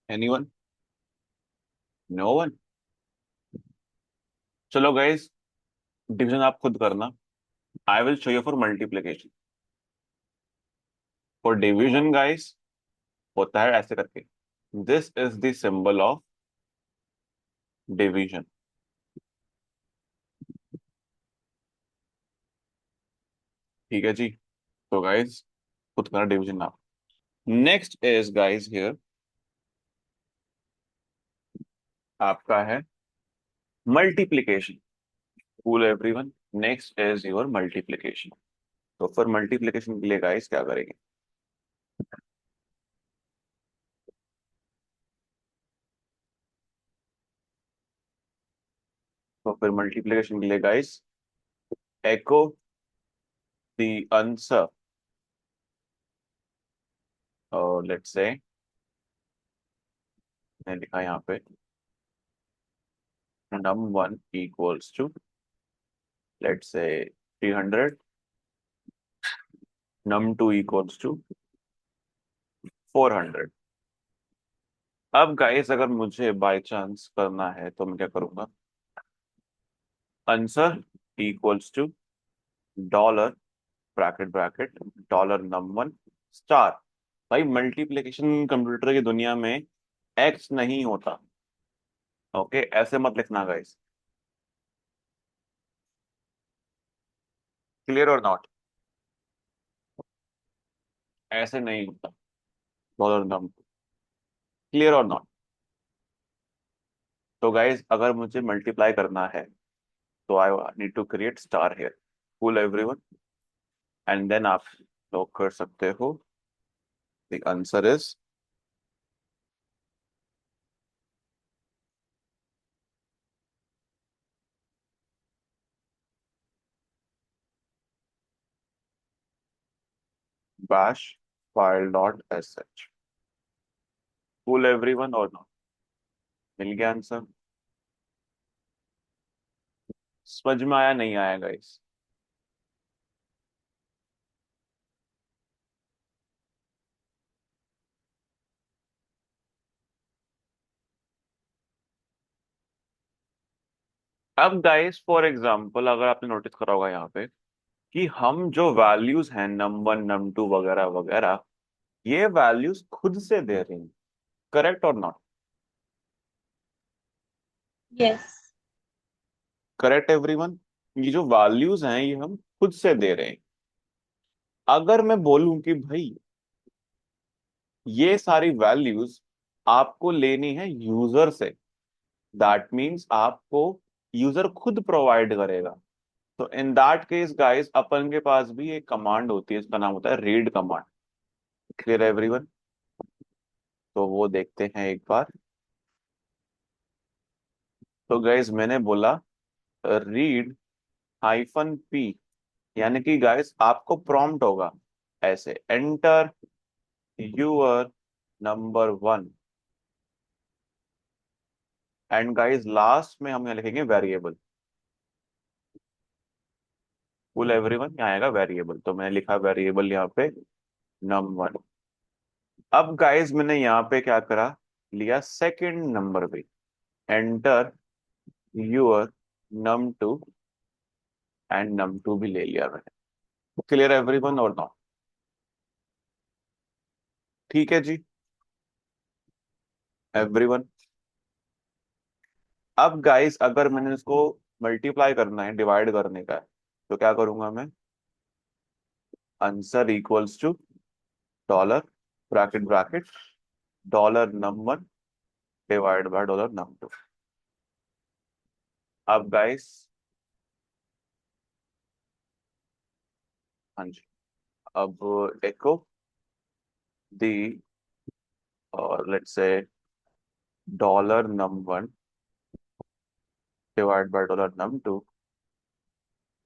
Anyone, no one. चलो गाइस, डिवीजन आप खुद करना, I will show you for multiplication. For division guys, होता है ऐसे करके, this is the symbol of division. ठीक है जी। तो गाइस, खुद करना डिवीजन आप। नेक्स्ट इज गाइस हियर, आपका है multiplication. Cool everyone, next is your multiplication. तो फिर मल्टीप्लिकेशन के लिए गाइस क्या करेंगे, तो फिर मल्टीप्लिकेशन के लिए गाइस, एको द आंसर, और लेट्स से, मैंने लिखा यहाँ पे num1 equals to, let's say 300, num2 equals to 400। अब गाइस अगर मुझे बाय चांस करना है तो मैं क्या करूंगा? Answer equals to dollar bracket bracket dollar नम1 स्टार। भाई मल्टीप्लिकेशन कंप्यूटर की दुनिया में एक्स नहीं होता। ओके, ऐसे मत लिखना गाइस। क्लियर और नॉट? ऐसे नहीं होता डॉलर नम। क्लियर और नॉट? तो गाइस अगर मुझे मल्टीप्लाई करना है तो I need to create star here. Cool everyone. And then आप लोग कर सकते हो। The answer is bash file dot sh। Cool everyone और नॉट? मिल गया आंसर? समझ में आया नहीं आया गाइस? अब गाइस फॉर एग्जांपल अगर आपने नोटिस करा होगा यहाँ पे कि हम जो वैल्यूज हैं नम1 नम2 वगैरह वगैरह, ये वैल्यूज खुद से दे रही हैं। करेक्ट और नॉट? Yes. Correct everyone? ये जो वैल्यूज हैं ये हम खुद से दे रहे हैं। अगर मैं बोलूं कि भाई ये सारी वैल्यूज आपको लेनी है यूजर से, दैट मीन्स आपको यूजर खुद प्रोवाइड करेगा। तो इन दैट केस गाइस अपन के पास भी एक कमांड होती है, इसका नाम होता है रीड कमांड। Clear everyone? तो वो देखते हैं एक बार। तो गाइस मैंने बोला रीड -p, यानी कि गाइस आपको प्रॉम्प्ट होगा ऐसे enter your number 1। And guys last में हम यहाँ लिखेंगे वेरिएबल। फुल एवरीवन यहाँ आएगा वेरिएबल, तो मैंने लिखा वेरिएबल यहाँ पे नम1। अब गाइस मैंने यहाँ पे क्या करा, लिया सेकंड नंबर पे enter your num2। And num2 भी ले लिया मैंने। क्लियर एवरीवन और नॉट? ठीक है जी एवरीवन। अब गाइस अगर मैंने इसको मल्टीप्लाई करना है, डिवाइड करने का है, तो क्या करूंगा मैं? Answer equals to dollar bracket bracket dollar नम1 डिवाइड बाय डॉलर नम2। अब गाइस, हाँ जी, अब देखो दी और लेट्स से डॉलर नम1 डिवाइड बाय डॉलर नम2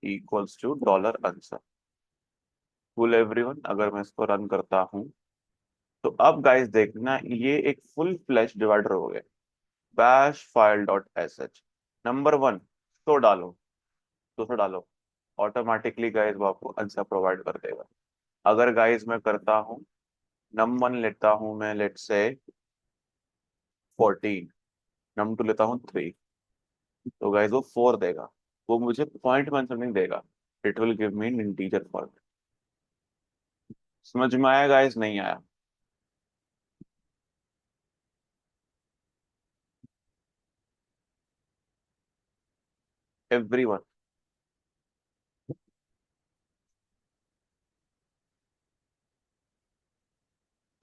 equals to dollar answer. Full everyone अगर मैं इसको रन करता हूं तो अब गाइस देखना ये एक फुल फ्लैश डिवाइडर हो गया। Bash file dot S H number 1 तो डालो, 200 डालो, ऑटोमेटिकली गाइस वो आपको आंसर प्रोवाइड कर देगा। अगर गाइस मैं करता हूँ नम1 लेता हूँ मैं लेट्स से 14, नम2 लेता हूँ 3, तो गाइस वो 4 देगा। वो मुझे पॉइंट में आंसर नहीं देगा, it will give me in integer form. समझ में आया गाइस नहीं आया? एवरीवन?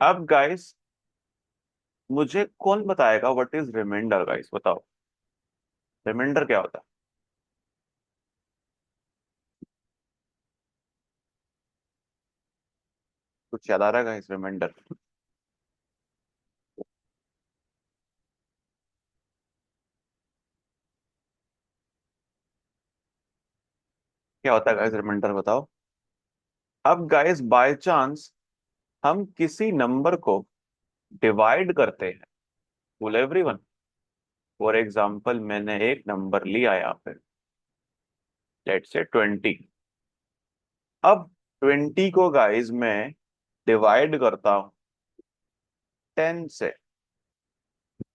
अब गाइस मुझे कौन बताएगा व्हाट इज रिमाइंडर? गाइस बताओ, रिमाइंडर क्या होता है? कुछ याद आ रहा है गाइस रिमाइंडर? क्या होता है गाइस रिमाइंडर बताओ। अब गाइस बाय चांस हम किसी नंबर को डिवाइड करते हैं, बोल एवरीवन। फॉर एग्जांपल मैंने एक नंबर लिया यहाँ पे, लेट्स से 20। अब 20 को गाइस मैं डिवाइड करता हूँ 10 से।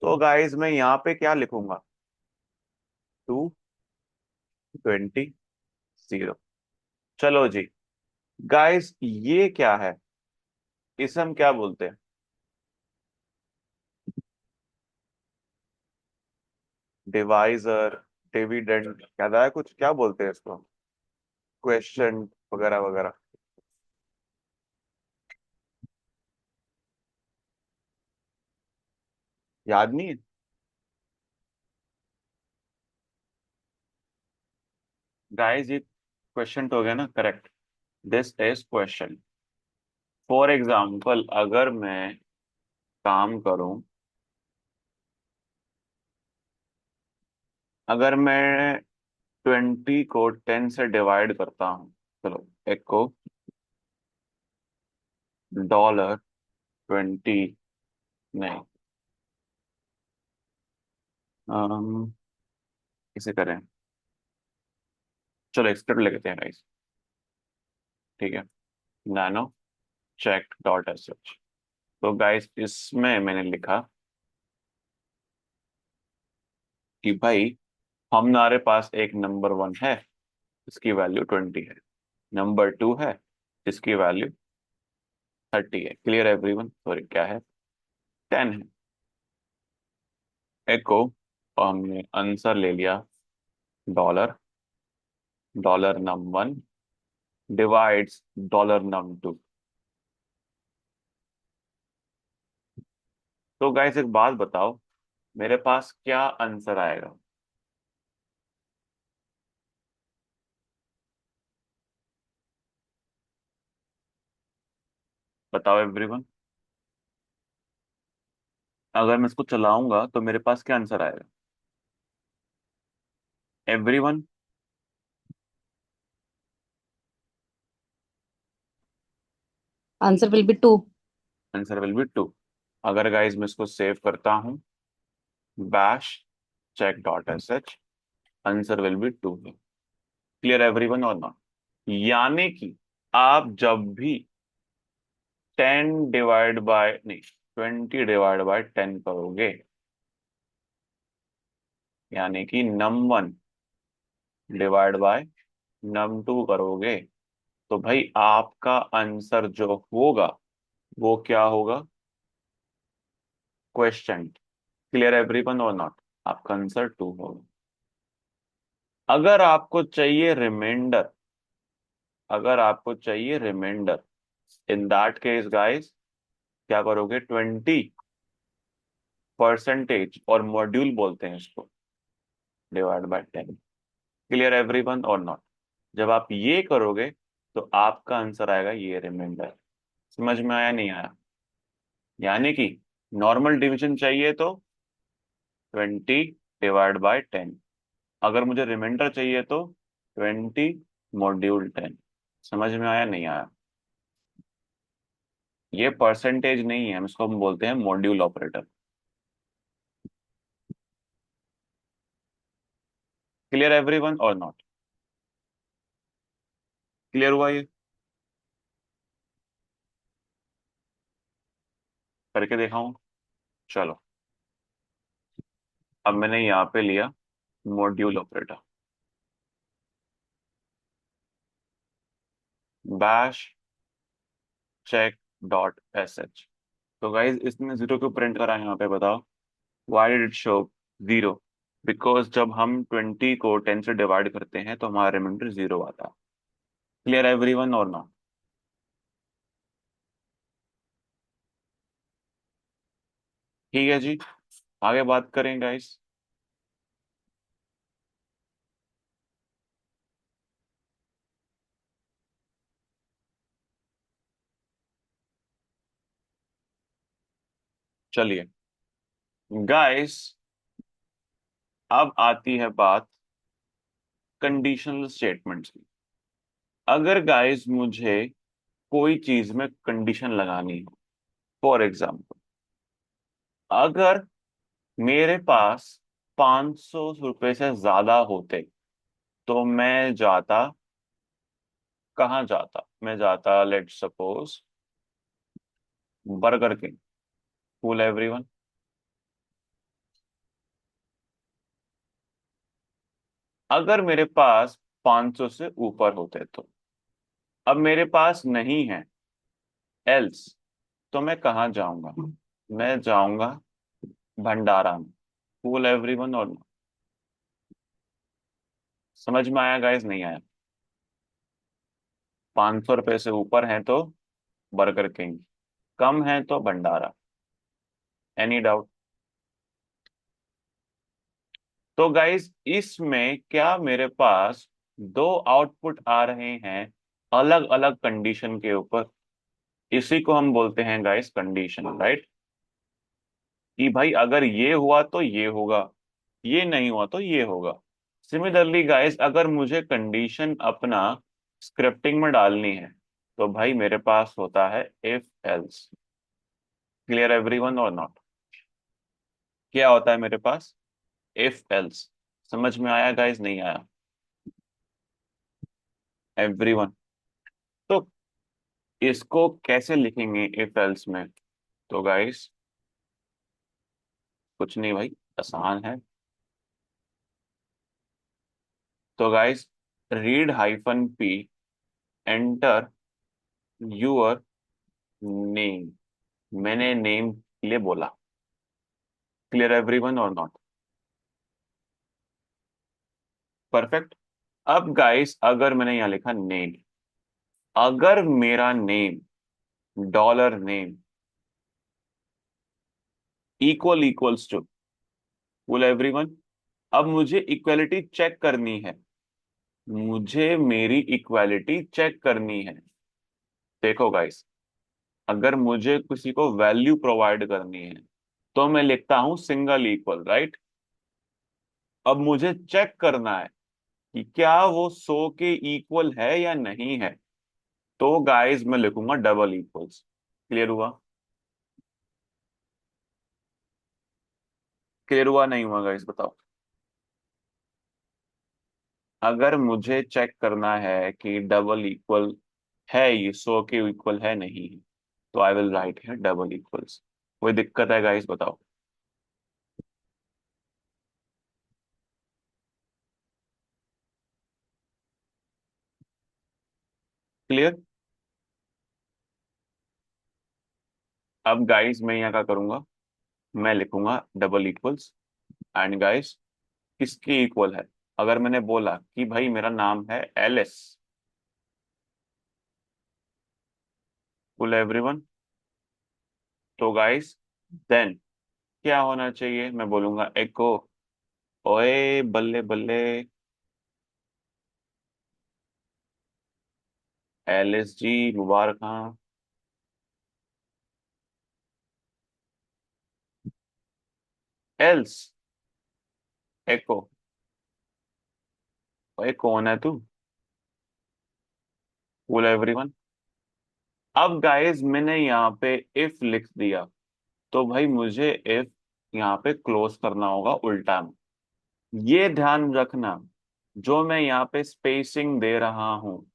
तो गाइस मैं यहाँ पे क्या लिखूंगा? 220। चलो जी। गाइस ये क्या है? इसे हम क्या बोलते हैं? डिवाइजर, डिविडेंड, याद आया कुछ? क्या बोलते हैं इसको? क्वेश्चन वगैरह वगैरह। याद नहीं है? गाइस ये क्वेश्चन तो हो गया ना, correct. This is question. For example अगर मैं काम करूं, अगर मैं 20 को 10 से डिवाइड करता हूं, चलो एक को $20, नहीं, अम, इसे करें, चलो एक्सपेक्ट लेते हैं गाइस। ठीक है, nano check dot S H. तो गाइस इसमें मैंने लिखा कि भाई हमारे पास एक नंबर 1 है, इसकी वैल्यू 20 है। नंबर 2 है, इसकी वैल्यू 30 है। Clear everyone? सॉरी क्या है, 10 है। एको, और हमने आंसर ले लिया डॉलर, डॉलर नम 1 डिवाइड्स डॉलर नम 2। तो गाइस एक बात बताओ, मेरे पास क्या आंसर आएगा? बताओ एवरीवन। अगर मैं इसको चलाऊंगा तो मेरे पास क्या आंसर आएगा? Everyone. Answer will be 2। Answer will be 2। अगर गाइस मैं इसको सेव करता हूँ, bash check dot S H, answer will be 2। Clear everyone और नॉट? यानी कि आप जब भी 10 डिवाइड बाय नहीं 20 डिवाइड बाय 10 करोगे, यानी कि num 1 डिवाइड बाय num 2 करोगे, तो भाई आपका आंसर जो होगा वो क्या होगा? क्वेश्चन। क्लियर एवरीवन और नॉट? आपका आंसर 2 होगा। अगर आपको चाहिए रिमाइंडर, अगर आपको चाहिए reminder, in that case guys क्या करोगे? 20% और मॉड्यूल बोलते हैं इसको, डिवाइड बाय 10। क्लियर एवरीवन और नॉट? जब आप ये करोगे तो आपका आंसर आएगा ये रिमाइंडर। समझ में आया नहीं आया? यानी कि नॉर्मल डिवीजन चाहिए तो 20 डिवाइड बाय 10, अगर मुझे रिमाइंडर चाहिए तो 20 मॉड्यूल 10। समझ में आया नहीं आया? ये परसेंटेज नहीं है, हम इसको हम बोलते हैं मॉड्यूल ऑपरेटर। क्लियर एवरीवन और नॉट? क्लियर हुआ ये? करके देखा हूं। चलो, अब मैंने यहाँ पे लिया module operator, bash check dot S H. तो गाइज इसने जीरो क्यों प्रिंट करा है यहाँ पे, बताओ? Why did it show zero? Because जब हम 20 को 10 से डिवाइड करते हैं तो हमारा रिमाइंडर 0 आता है। क्लियर एवरीवन और नॉट? ठीक है जी, आगे बात करें गाइस। चलिए गाइस, अब आती है बात कंडीशनल स्टेटमेंट्स की। अगर गाइस मुझे कोई चीज में कंडीशन लगानी हो, फॉर एग्जाम्पल अगर मेरे पास 500 रुपए से ज्यादा होते तो मैं जाता, कहाँ जाता? मैं जाता let suppose burger king. Cool everyone? अगर मेरे पास 500 से ऊपर होते तो। अब मेरे पास नहीं है, एल्स, तो मैं कहाँ जाऊंगा? मैं जाऊंगा भंडारा में। फूल एवरीवन और not? समझ में आया गाइस, नहीं आया? 500 रुपये से ऊपर है तो बर्गर किंग, कम है तो भंडारा। Any doubt? तो गाइस इसमें क्या मेरे पास दो आउटपुट आ रहे हैं अलग अलग कंडीशन के ऊपर? इसी को हम बोलते हैं गाइस कंडीशन, राइट? कि भाई अगर ये हुआ तो ये होगा, ये नहीं हुआ तो ये होगा। सिमिलरली गाइस अगर मुझे कंडीशन अपना स्क्रिप्टिंग में डालनी है तो भाई मेरे पास होता है इफ एल्स। क्लियर एवरीवन और नॉट? क्या होता है मेरे पास? If else. समझ में आया गाइस, नहीं आया? एवरीवन। तो इसको कैसे लिखेंगे इफ एल्स में? तो गाइस कुछ नहीं भाई, आसान है। तो guys read hyphen P, enter your name. मैंने नेम के लिए बोला। क्लियर एवरीवन और नॉट? परफेक्ट। अब गाइस अगर मैंने यहाँ लिखा नेम, अगर मेरा name, dollar name equals to full everyone. अब मुझे इक्वालिटी चेक करनी है, मुझे मेरी इक्वालिटी चेक करनी है। देखो गाइस, अगर मुझे किसी को वैल्यू प्रोवाइड करनी है तो मैं लिखता हूं सिंगल इक्वल, राइट? अब मुझे चेक करना है कि क्या वो 100 के इक्वल है या नहीं है, तो गाइस मैं लिखूंगा डबल इक्वल्स। क्लियर हुआ? क्लियर हुआ नहीं हुआ गाइस, बताओ? अगर मुझे चेक करना है कि डबल इक्वल है, ये 100 के इक्वल है नहीं है, तो आई विल राइट है डबल इक्वल्स। कोई दिक्कत है गाइस, बताओ? क्लियर? अब गाइस मैं यहाँ क्या करूंगा, मैं लिखूंगा डबल इक्वल्स, एंड गाइस किसके इक्वल है? अगर मैंने बोला कि भाई मेरा नाम है एलिस, फुल एवरीवन, तो गाइस देन क्या होना चाहिए? मैं बोलूंगा एको, ओए बल्ले बल्ले, एलिस जी मुबारक हाँ। एल्स, एको, ओए कौन है तू? Full everyone. अब गाइस मैंने यहाँ पे इफ लिख दिया, तो भाई मुझे इफ यहाँ पे क्लोज करना होगा उल्टा में। ये ध्यान रखना, जो मैं यहाँ पे स्पेसिंग दे रहा हूँ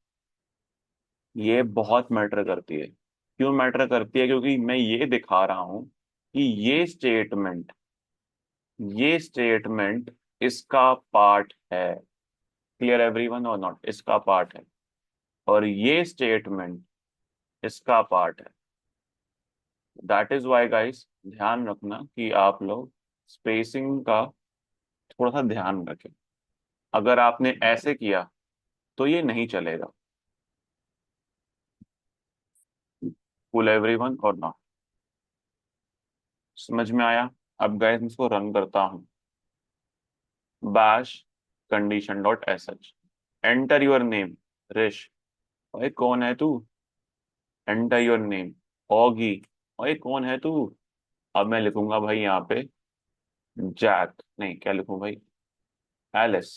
ये बहुत मैटर करती है। क्यों मैटर करती है? क्योंकि मैं ये दिखा रहा हूं कि ये स्टेटमेंट इसका पार्ट है। क्लियर एवरीवन और नॉट? इसका पार्ट है, और ये स्टेटमेंट इसका पार्ट है। दैट इज वाई गाइस ध्यान रखना कि आप लोग स्पेसिंग का थोड़ा सा ध्यान रखें। अगर आपने ऐसे किया तो ये नहीं चलेगा। फुल एवरीवन और नॉट? समझ में आया? अब गाइस मैं इसको रन करता हूँ। Bash condition dot S H, enter your name Rish, भाई कौन है तू? एंटर योर नेम ऑगी, भाई कौन है तू? अब मैं लिखूंगा भाई यहाँ पे जैक, नहीं क्या लिखूं भाई, एलिस,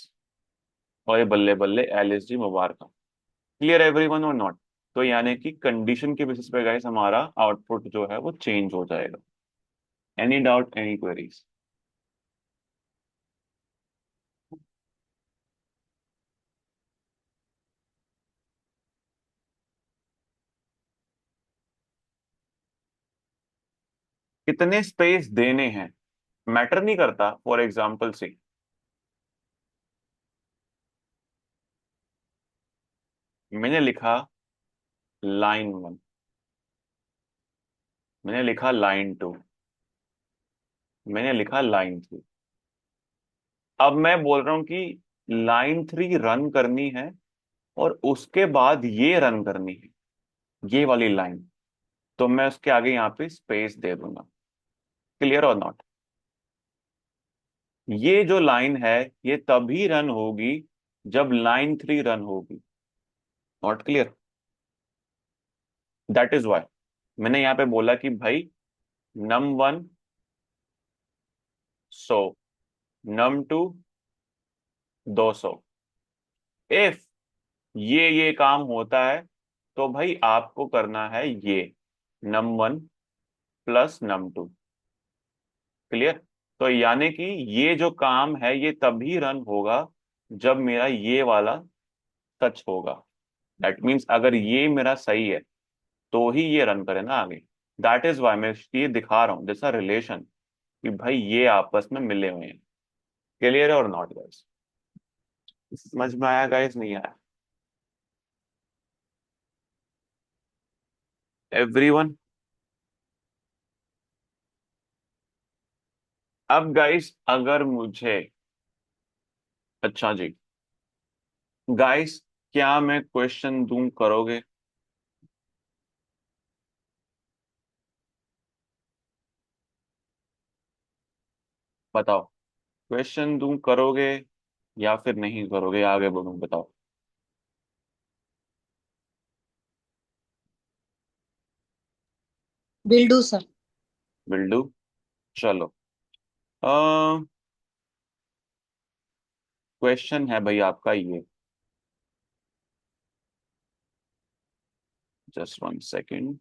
और ये बल्ले बल्ले एलिस जी मुबारक। क्लियर एवरीवन और नॉट? तो यानी कि कंडीशन के बेसिस पे गाइस हमारा आउटपुट जो है वो चेंज हो जाएगा। Any doubt, any queries? कितने स्पेस देने हैं मैटर नहीं करता। फॉर एग्जाम्पल से मैंने लिखा लाइन 1, मैंने लिखा लाइन 2, मैंने लिखा लाइन 3। अब मैं बोल रहा हूं कि लाइन 3 रन करनी है और उसके बाद ये रन करनी है, ये वाली लाइन। तो मैं उसके आगे यहाँ पे स्पेस दे दूंगा। क्लियर और नॉट? ये जो लाइन है ये तभी रन होगी जब लाइन 3 रन होगी। Not clear? That is why मैंने यहाँ पे बोला कि भाई num 1 100, num 2 200। इफ ये काम होता है तो भाई आपको करना है ये num 1 प्लस num 2। क्लियर? तो यानी कि ये जो काम है ये तभी रन होगा जब मेरा ये वाला सच होगा। दैट मीन्स अगर ये मेरा सही है तो ही ये रन करे ना आगे। दैट इज वाई मैं ये दिखा रहा हूँ जैसा रिलेशन, कि भाई ये आपस में मिले हुए हैं। क्लियर है और नॉट गाइस? समझ में आया गाइस, नहीं आया? एवरीवन? अब गाइस अगर मुझे, अच्छा जी गाइस, क्या मैं क्वेश्चन दूं, करोगे? बताओ, क्वेश्चन दूं, करोगे या फिर नहीं करोगे, आगे बढ़ूं, बताओ। Will do, sir. Will do. चलो, क्वेश्चन है भाई आपका ये, जस्ट 1 सेकेंड।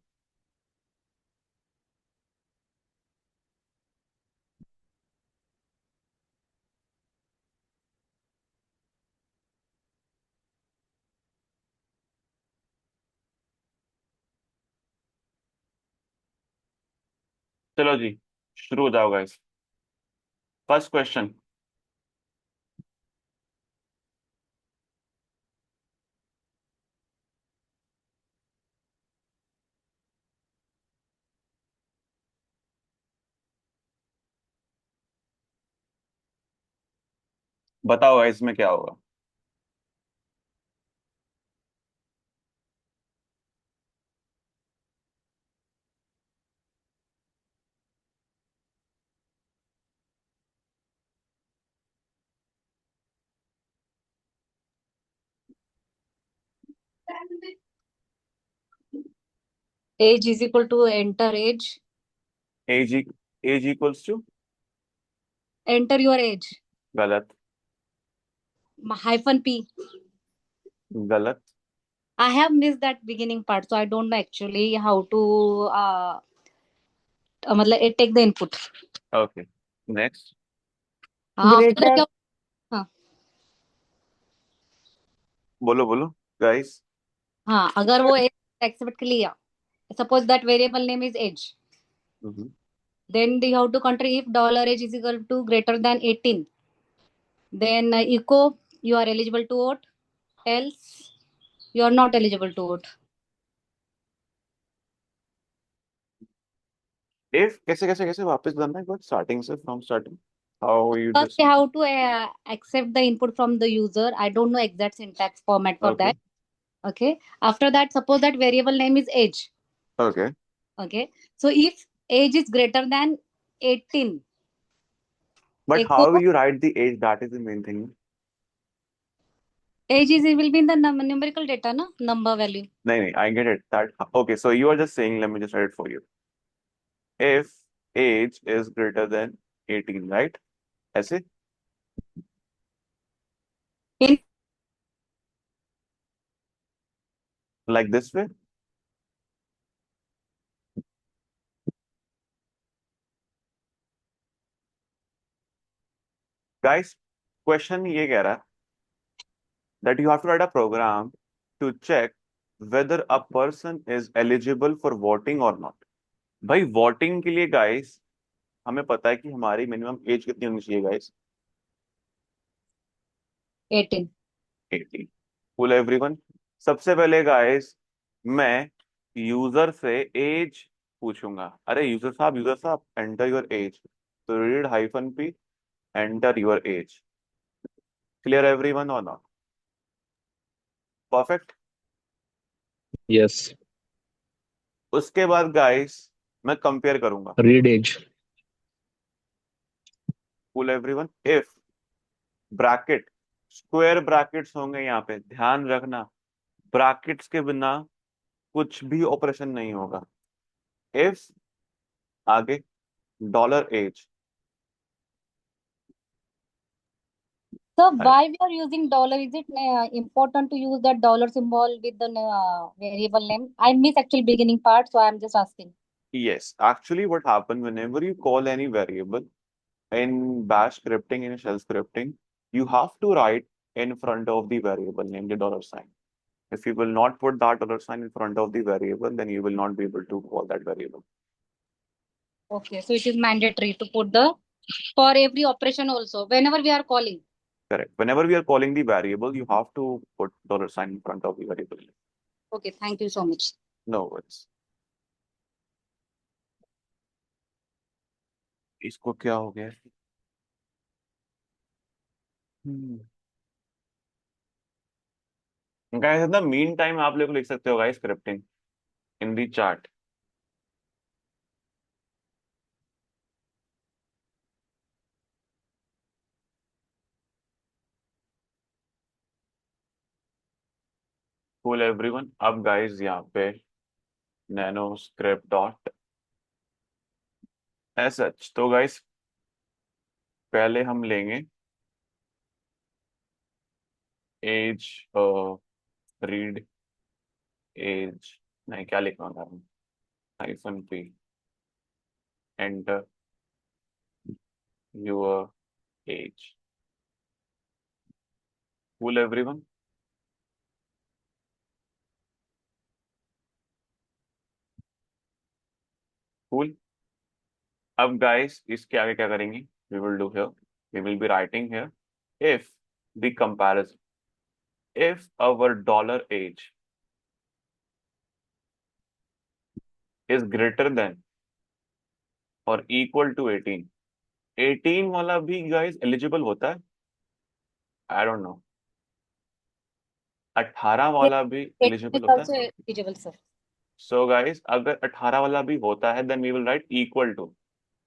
चलो जी, शुरू हो जाओ गाइस। फर्स्ट क्वेश्चन, बताओ गाइस में क्या होगा। Age is equal to enter age. Age, age equals to, Enter your age. गलत। Hyphen P. गलत। I have missed that beginning part, so I don't know actually how to मतलब take the input. Okay, next. हाँ after that Greater. क्या? हाँ बोलो बोलो guys. हाँ अगर वो age accept कर लिया, suppose that variable name is age, then you have to counter if dollar age is equal to greater than 18, then echo you are eligible to vote, else you are not eligible to vote. If कैसे कैसे कैसे वापस करना है, but starting से, from starting, how you First, just. you have to accept the input from the user. I don't know exact syntax format for okay. that. Okay. After that, suppose that variable name is age. Okay, Okay. So if age is greater than 18, but echo how you write the age, that is the main thing. age is will be in the numerical data, na number value. नहीं नहीं, I get it that. Okay, so you are just saying, let me just write for you. If age is greater than 18, right? ऐसे, In like this way. Guys, question ये कह रहा है that you have to write a program to check whether a person is eligible for voting or not। भाई voting के लिए guys हमें पता है कि हमारी मिनिमम एज कितनी होनी चाहिए गाइस? 18. 18। फुल एवरीवन, सबसे पहले गाइस मैं यूजर से एज पूछूंगा। अरे यूजर साहब एंटर योर एज। तो read hyphen P, enter your age. Clear everyone और नॉट? परफेक्ट। यस। उसके बाद गाइस मैं कंपेयर करूंगा। Read age. Cool everyone. If bracket, square brackets होंगे यहाँ पे, ध्यान रखना ब्रैकेट्स के बिना कुछ भी ऑपरेशन नहीं होगा। इफ आगे dollar age. So why we are using dollar? Is it important to use that dollar symbol with the variable name? I miss actually beginning part, so I am just asking. Yes, actually what happen whenever you call any variable in bash scripting, in shell scripting, you have to write in front of the variable name the dollar sign. If you will not put that dollar sign in front of the variable, then you will not be able to call that variable. Okay, so it is mandatory to put the for every operation also whenever we are calling. Correct. Whenever we are calling the variable, you have to put dollar sign in front of the variable. Okay, thank you so much. No worries. इसको क्या हो गया? Guys the mean time आप लोग लिख सकते हो guys scripting in the chart. Cool everyone. अब गाइस यहाँ पे नैनो स्क्रिप्ट डॉट एसएच। तो गाइस पहले हम लेंगे एज, रीड एज, नहीं क्या लिखना था, hyphen P, enter your age. Cool everyone. Cool. अब गाइस इसके आगे क्या करेंगे? We will do here, we will be writing here if the comparison, if our dollar age is greater than or equal to 18, 18 वाला भी guys eligible होता है? I don't know. 18 Yes, वाला भी it is एलिजिबल होता also है? eligible, sir. So guys अगर 18 वाला भी होता है then we will write equal to.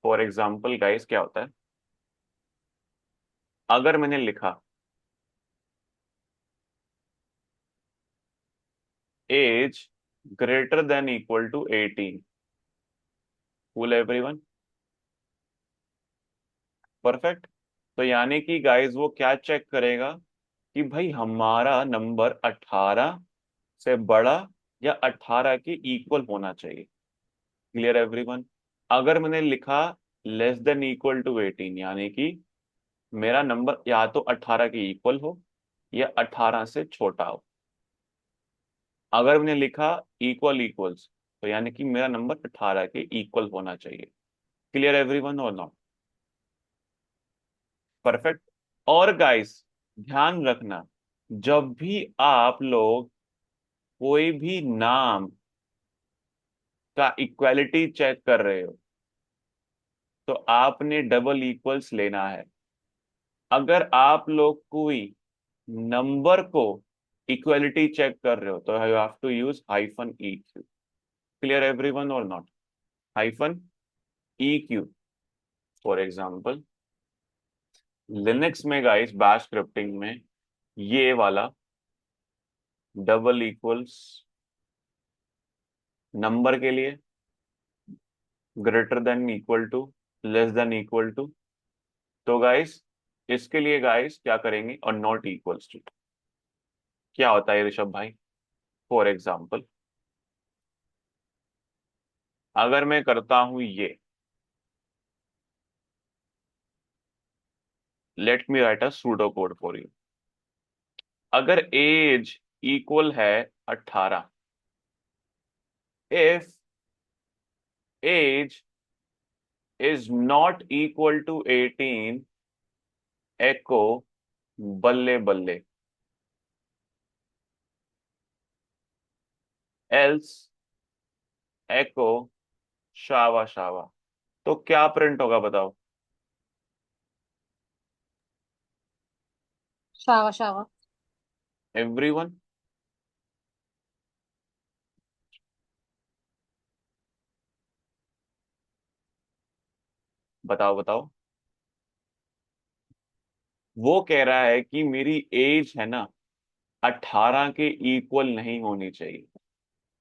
For example guys क्या होता है, अगर मैंने लिखा age greater than equal to 18, cool everyone, perfect. तो यानी कि गाइस वो क्या चेक करेगा कि भाई हमारा नंबर 18 से बड़ा या 18 के इक्वल होना चाहिए। Clear everyone? अगर मैंने लिखा लेस देन इक्वल टू 18, यानी कि मेरा नंबर या तो 18 के इक्वल हो या 18 से छोटा हो। अगर मैंने लिखा इक्वल इक्वल्स, तो यानी कि मेरा नंबर 18 के इक्वल होना चाहिए। क्लियर एवरीवन और नॉट? परफेक्ट। और गाइस ध्यान रखना, जब भी आप लोग कोई भी नाम का इक्वालिटी चेक कर रहे हो तो आपने डबल इक्वल्स लेना है। अगर आप लोग कोई नंबर को इक्वालिटी चेक कर रहे हो तो you have to use hyphen E Q. Clear everyone और not? Hyphen E Q. For example Linux में गाइस बैश स्क्रिप्टिंग में ये वाला डबल इक्वल्स नंबर के लिए, greater than equal to, less than equal to. तो गाइस इसके लिए गाइस क्या करेंगे, और नॉट इक्वल्स टू क्या होता है ऋषभ भाई? फॉर एग्जाम्पल अगर मैं करता हूं ये, let me write a pseudo code for you. अगर एज इक्वल है 18, if age is not equal to 18, echo बल्ले बल्ले। एल्स एको शावा शावा। तो क्या प्रिंट होगा बताओ? शावा शावा। एवरीवन? बताओ बताओ। वो कह रहा है कि मेरी एज है ना 18 के इक्वल नहीं होनी चाहिए।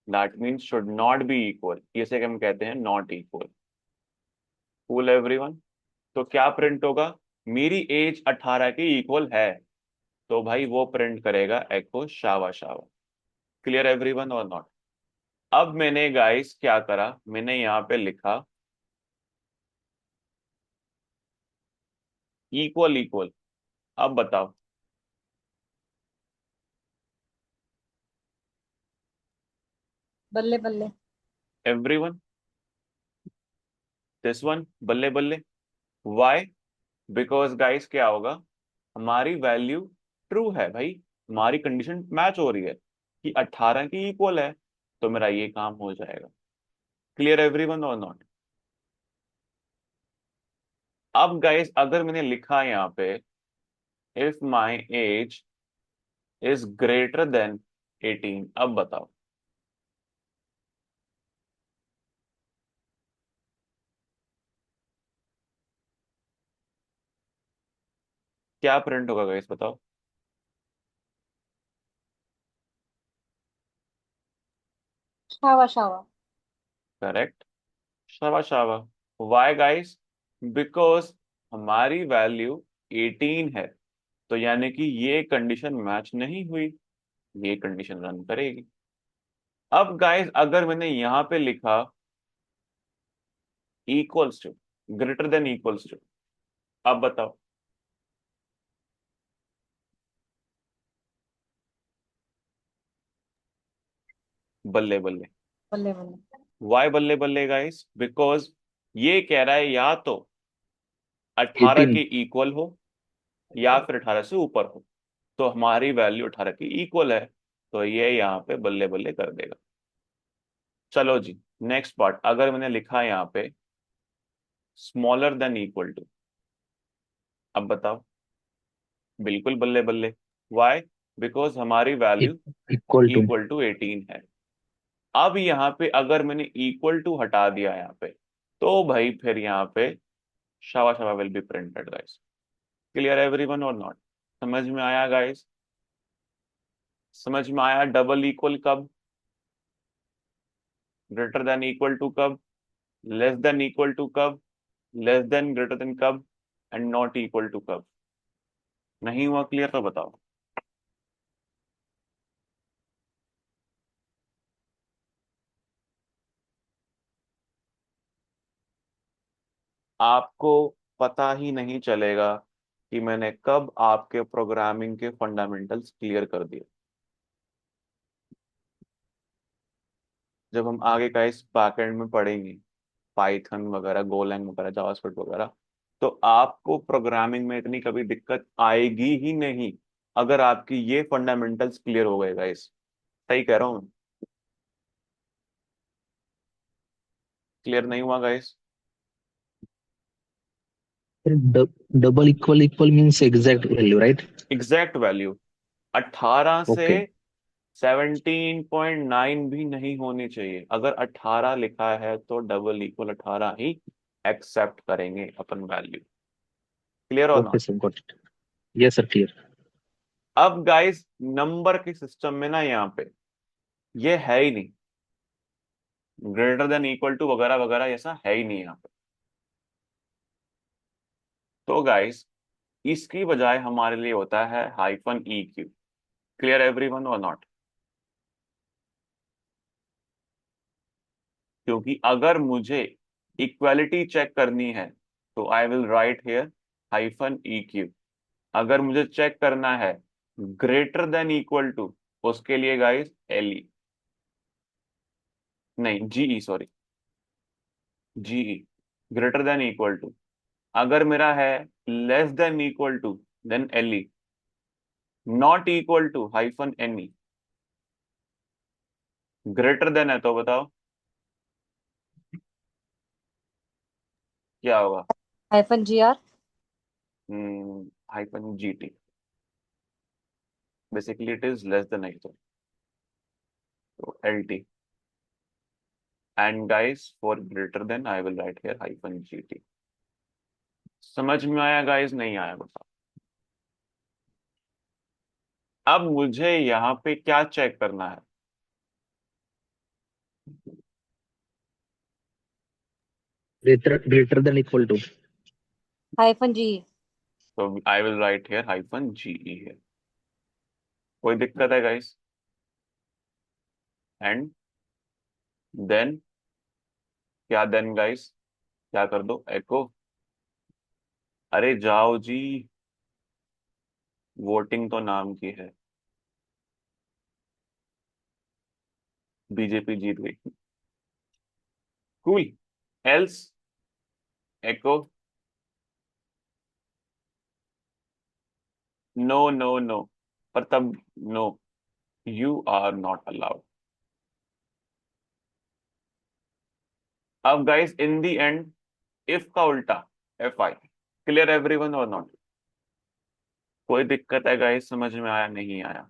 That means should not be equal, इसे हम कहते हैं नॉट इक्वल। Cool everyone? तो क्या प्रिंट होगा? मेरी एज 18 के इक्वल है, तो भाई वो प्रिंट करेगा एको शावा शावा। क्लियर एवरीवन और नॉट? अब मैंने गाइस क्या करा, मैंने यहाँ पे लिखा इक्वल इक्वल। अब बताओ। बल्ले बल्ले। एवरीवन? दिस वन बल्ले बल्ले। वाई? बिकॉज गाइस क्या होगा, हमारी वैल्यू ट्रू है भाई, हमारी कंडीशन मैच हो रही है कि 18 की इक्वल है, तो मेरा ये काम हो जाएगा। क्लियर एवरीवन और नॉट? अब गाइस अगर मैंने लिखा यहाँ पे if my age is greater than 18, अब बताओ क्या प्रिंट होगा गाइस, बताओ। शावा शावा। करेक्ट, शाबा शाबा। Why guys? बिकॉज हमारी वैल्यू 18 है, तो यानी कि ये कंडीशन मैच नहीं हुई, ये कंडीशन रन करेगी। अब गाइस अगर मैंने यहां पे लिखा equals to, greater than equals to, अब बताओ। बल्ले बल्ले। बल्ले बल्ले। वाई बल्ले बल्ले गाइस? बिकॉज ये कह रहा है या तो 18 18। के इक्वल हो या फिर 18 से ऊपर हो, तो हमारी वैल्यू 18 की इक्वल है, तो ये यहाँ पे बल्ले बल्ले कर देगा। चलो जी, नेक्स्ट पार्ट। अगर मैंने लिखा है यहाँ पे स्मॉलर देन इक्वल टू, अब बताओ। बिल्कुल बल्ले बल्ले। वाई? बिकॉज हमारी value equal to. Equal to 18 है। अब यहाँ पे अगर मैंने इक्वल टू हटा दिया यहाँ पे, तो भाई फिर यहाँ पे Shava Shava will be printed guys. Clear everyone और नॉट? समझ में आया गाइस? समझ में आया डबल इक्वल कब, ग्रेटर देन इक्वल टू कब, लेस देन इक्वल टू कब, लेस देन ग्रेटर देन कब, एंड नॉट इक्वल टू कब? नहीं हुआ क्लियर तो बताओ। आपको पता ही नहीं चलेगा कि मैंने कब आपके प्रोग्रामिंग के फंडामेंटल्स क्लियर कर दिए। जब हम आगे का इस बैकएंड में पढ़ेंगे, पाइथन वगैरह, गोलैंग वगैरह, जावास्क्रिप्ट वगैरह, तो आपको प्रोग्रामिंग में इतनी कभी दिक्कत आएगी ही नहीं, अगर आपकी ये फंडामेंटल्स क्लियर हो गए गाइस। सही कह रहा हूँ? क्लियर नहीं हुआ guys? Double equal equal means exact value, right? Exact value 18 से ओके। 17.9 भी नहीं होनी चाहिए। अगर 18 लिखा है तो डबल इक्वल 18 ही एक्सेप्ट करेंगे अपन वैल्यू। क्लियर और okay not? Sir, got it. Yes sir, clear. अब गाइस नंबर के सिस्टम में ना यहाँ पे ये है ही नहीं, ग्रेटर देन इक्वल टू वगैरह वगैरह ऐसा है ही नहीं यहाँ पे। तो गाइस इसकी बजाय हमारे लिए होता है hyphen E Q. Clear everyone और नॉट? क्योंकि अगर मुझे इक्वालिटी चेक करनी है तो आई will write here hyphen E Q. अगर मुझे चेक करना है ग्रेटर देन इक्वल टू, उसके लिए गाइस एल ई, नहीं GE, sorry, GE, greater than equal to. अगर मेरा है less than equal to, then L E, not equal to hyphen N E. Greater than है तो बताओ क्या होगा? Hyphen GR। Hyphen GT, basically it is less than नहीं तो LT, and guys for greater than I will write here hyphen GT। समझ में आया गाइस, नहीं आया बताओ? अब मुझे यहाँ पे क्या चेक करना है? greater than equal to. Hyphen GE। तो आई will write here hyphen GE है। कोई दिक्कत है गाइस? एंड देन, क्या देन गाइस? क्या कर दो, एको? अरे जाओ जी, वोटिंग तो नाम की है, बीजेपी जीत गई। Cool. Else, echo? No no no, पर तब no, you are not allowed. अब guys in the end, if का उल्टा FI। क्लियर एवरीवन और नॉट? कोई दिक्कत है गाइस, समझ में आया नहीं आया?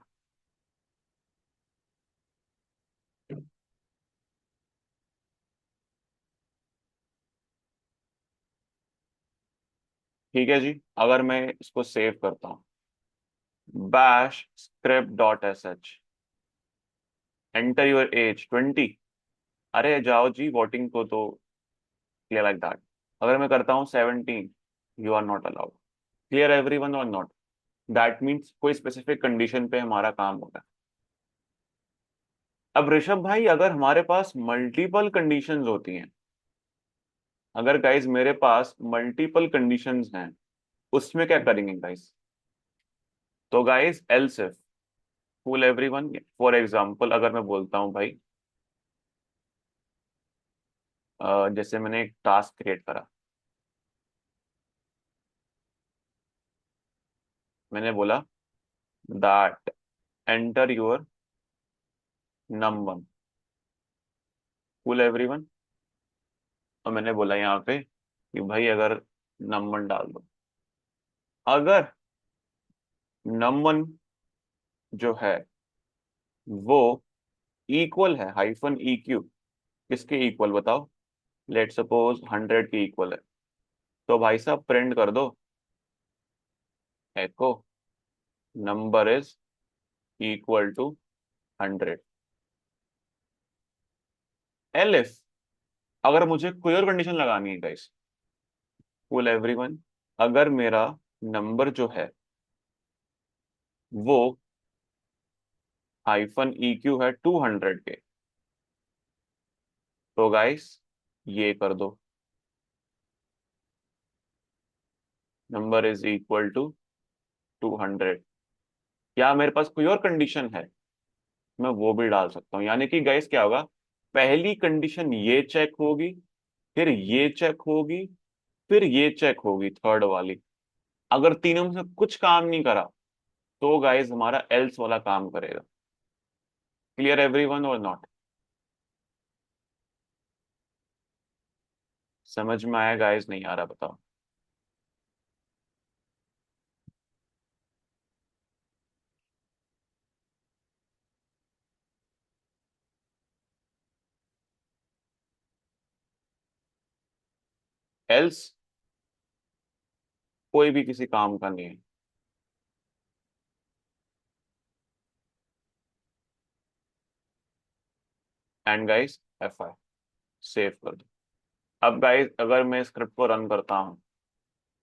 ठीक है जी। अगर मैं इसको सेव करता हूँ, bash script.sh, enter your as 20। अरे जाओ जी, वोटिंग को तो क्लियर लाइक दैट। अगर मैं करता हूँ 17, you are not allowed. Clear everyone और नॉट? दैट मीन्स कोई स्पेसिफिक कंडीशन पे हमारा काम होगा। अब ऋषभ भाई, अगर हमारे पास मल्टीपल कंडीशंस होती हैं, अगर गाइस मेरे पास मल्टीपल कंडीशंस हैं, उसमें क्या करेंगे गाइस? तो guys else if, cool everyone. For example अगर मैं बोलता हूँ भाई, जैसे मैंने एक टास्क क्रिएट करा, मैंने बोला that enter your number, cool everyone. और मैंने बोला यहाँ पे कि भाई अगर नंबर डाल दो, अगर नंबर जो है वो इक्वल है -EQ, किसके इक्वल बताओ? लेट सपोज 100 के इक्वल है, तो भाई साहब प्रिंट कर दो, echo number is equal to 100। Elif, अगर मुझे कोई और कंडीशन लगानी है गाइस, कूल एवरीवन, अगर मेरा नंबर जो है वो -EQ है 200 के, तो गाइस ये कर दो, नंबर इज इक्वल टू 200। क्या मेरे पास कोई और कंडीशन है? मैं वो भी डाल सकता हूँ। यानी कि गाइस क्या होगा, पहली कंडीशन ये चेक होगी, फिर ये चेक होगी, फिर ये चेक होगी, थर्ड वाली। अगर तीनों में से कुछ काम नहीं करा, तो गाइस हमारा एल्स वाला काम करेगा। क्लियर एवरीवन और नॉट? समझ में आया गाइस, नहीं आ रहा बताओ? एल्स कोई भी किसी काम का नहीं है। एंड गाइस FI, सेव कर दो। अब गाइस अगर मैं स्क्रिप्ट को रन करता हूं,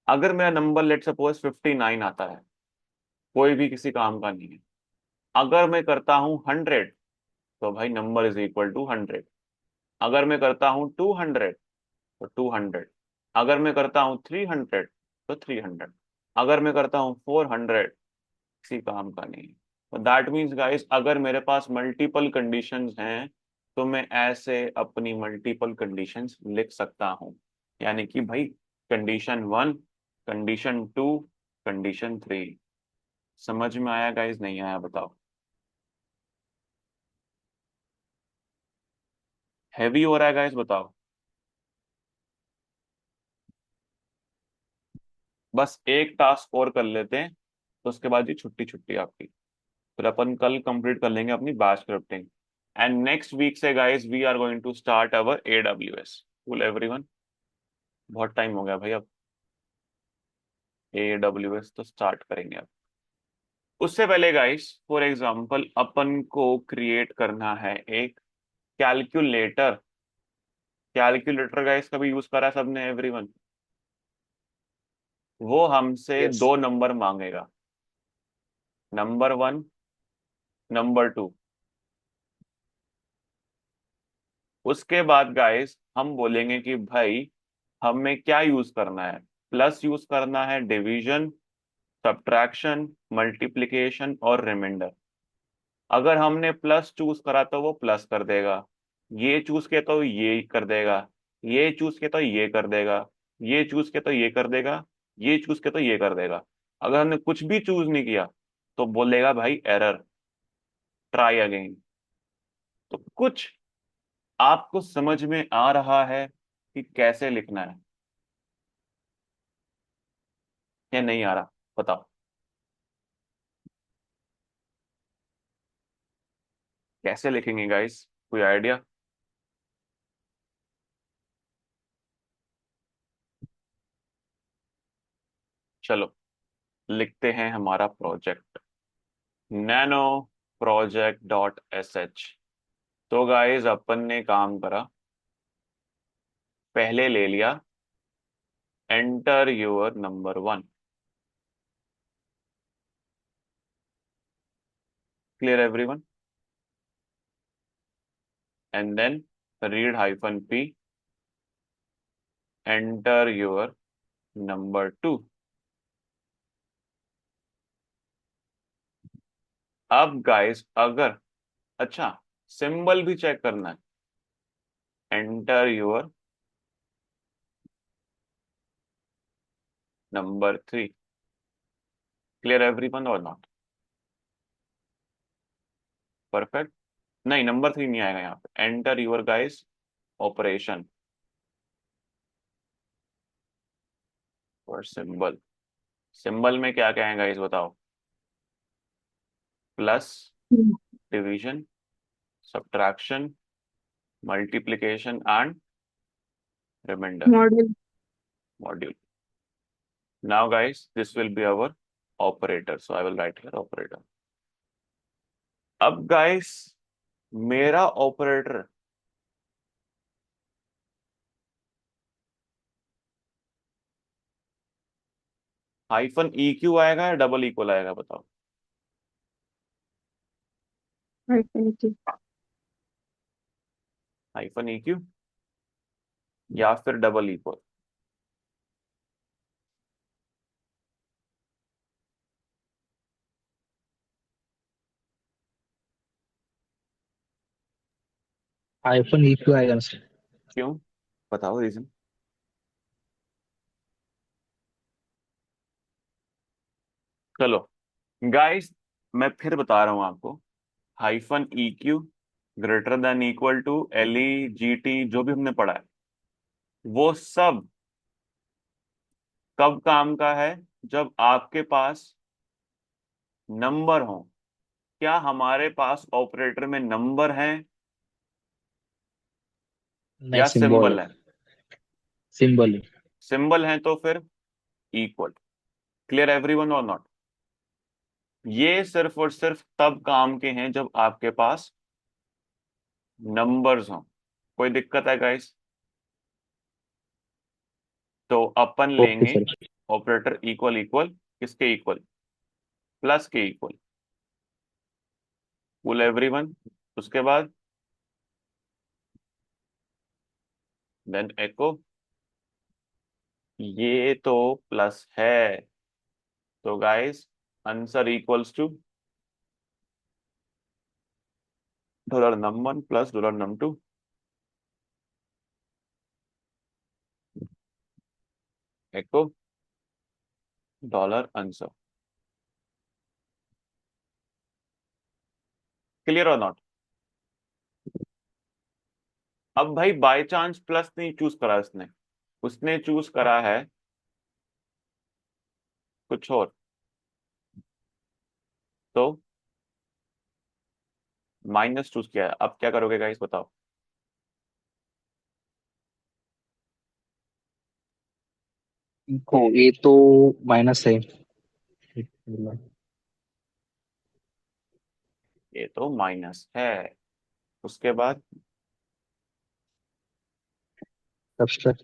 अगर मेरा नंबर लेट सपोज 59 आता है, कोई भी किसी काम का नहीं है। अगर मैं करता हूँ 100, तो भाई नंबर इज इक्वल टू 100। अगर मैं करता हूँ 200, तो 200। अगर मैं करता हूँ 300, तो 300। अगर मैं करता हूँ 400, किसी काम का नहीं। तो दैट मीन्स गाइस, अगर मेरे पास मल्टीपल कंडीशंस हैं, तो मैं ऐसे अपनी मल्टीपल कंडीशंस लिख सकता हूँ। यानी कि भाई कंडीशन 1, कंडीशन 2, कंडीशन 3। समझ में आया गाइस, नहीं आया बताओ? हैवी हो रहा है गाइस, बताओ। बस एक टास्क और कर लेते हैं, तो उसके बाद ही छुट्टी छुट्टी आपकी। फिर अपन कल कंप्लीट कर लेंगे अपनी batch scripting. And next week से guys we are going to start our AWS। Cool everyone. बहुत टाइम हो गया भाई, अब AWS तो स्टार्ट करेंगे अब। उससे पहले गाइस, फॉर एग्जांपल अपन को क्रिएट करना है एक कैलकुलेटर। कैलकुलेटर गाइस कभी यूज करा है सबने, एवरीवन? वो हमसे Yes. दो नंबर मांगेगा, नंबर 1, नंबर 2। उसके बाद गाइस हम बोलेंगे कि भाई हमें क्या यूज करना है। प्लस यूज करना है, डिवीजन, सब्ट्रैक्शन, मल्टीप्लिकेशन और रिमाइंडर। अगर हमने प्लस चूज करा तो वो प्लस कर देगा, ये चूज किया तो ये कर देगा, ये चूज किया तो ये कर देगा, ये चूज किया तो ये कर देगा, ये चूज किया तो ये कर देगा। अगर हमने कुछ भी चूज नहीं किया तो बोलेगा भाई एरर, ट्राई अगेन। तो कुछ आपको समझ में आ रहा है कि कैसे लिखना है या नहीं आ रहा? बताओ, कैसे लिखेंगे गाइस? कोई आइडिया? चलो लिखते हैं हमारा project, nano project dot sh। तो गाइस अपन ने काम करा, पहले ले लिया enter your number 1। Clear everyone? And then read -p, enter your number 2। अब गाइस अगर, अच्छा, सिंबल भी चेक करना है, enter your number 3। Clear everyone और नॉट? परफेक्ट। नहीं, नंबर 3 नहीं आएगा यहाँ पे, एंटर योर गाइस ऑपरेशन और सिंबल। सिंबल में क्या क्या है गाइस, बताओ? Plus, division, subtraction, multiplication and reminder, model. Module. Now guys this will be our operator, so I will write here operator. अब गाइस मेरा ऑपरेटर -EQ आएगा या डबल इक्वल आएगा, बताओ? -EQ या फिर डबल इक्वल? -EQ आएगा सर। क्यों, बताओ रीजन। चलो गाइस मैं फिर बता रहा हूं आपको, -EQ greater than equal to LEGT, जो भी हमने पढ़ा है वो सब कब काम का है? जब आपके पास नंबर हो। क्या हमारे पास ऑपरेटर में नंबर है नहीं, या सिंबल सिंबल है? सिंबल सिंबल है तो फिर इक्वल। क्लियर एवरीवन और नॉट? ये सिर्फ और सिर्फ तब काम के हैं जब आपके पास नंबर्स हो। कोई दिक्कत है गाइस? तो अपन ओके लेंगे सर। ऑपरेटर इक्वल इक्वल, किसके इक्वल? प्लस के इक्वल। Full everyone. उसके बाद देन एको, ये तो प्लस है, तो guys answer equals to $num1 plus $num2। Echo dollar answer. Clear और नॉट? अब भाई बाय चांस प्लस नहीं चूज करा उसने, उसने चूज करा है कुछ और। तो माइनस चूज किया है, अब क्या करोगे गाइस बताओ। देखो ये तो माइनस है। ये तो माइनस है, उसके बाद subtract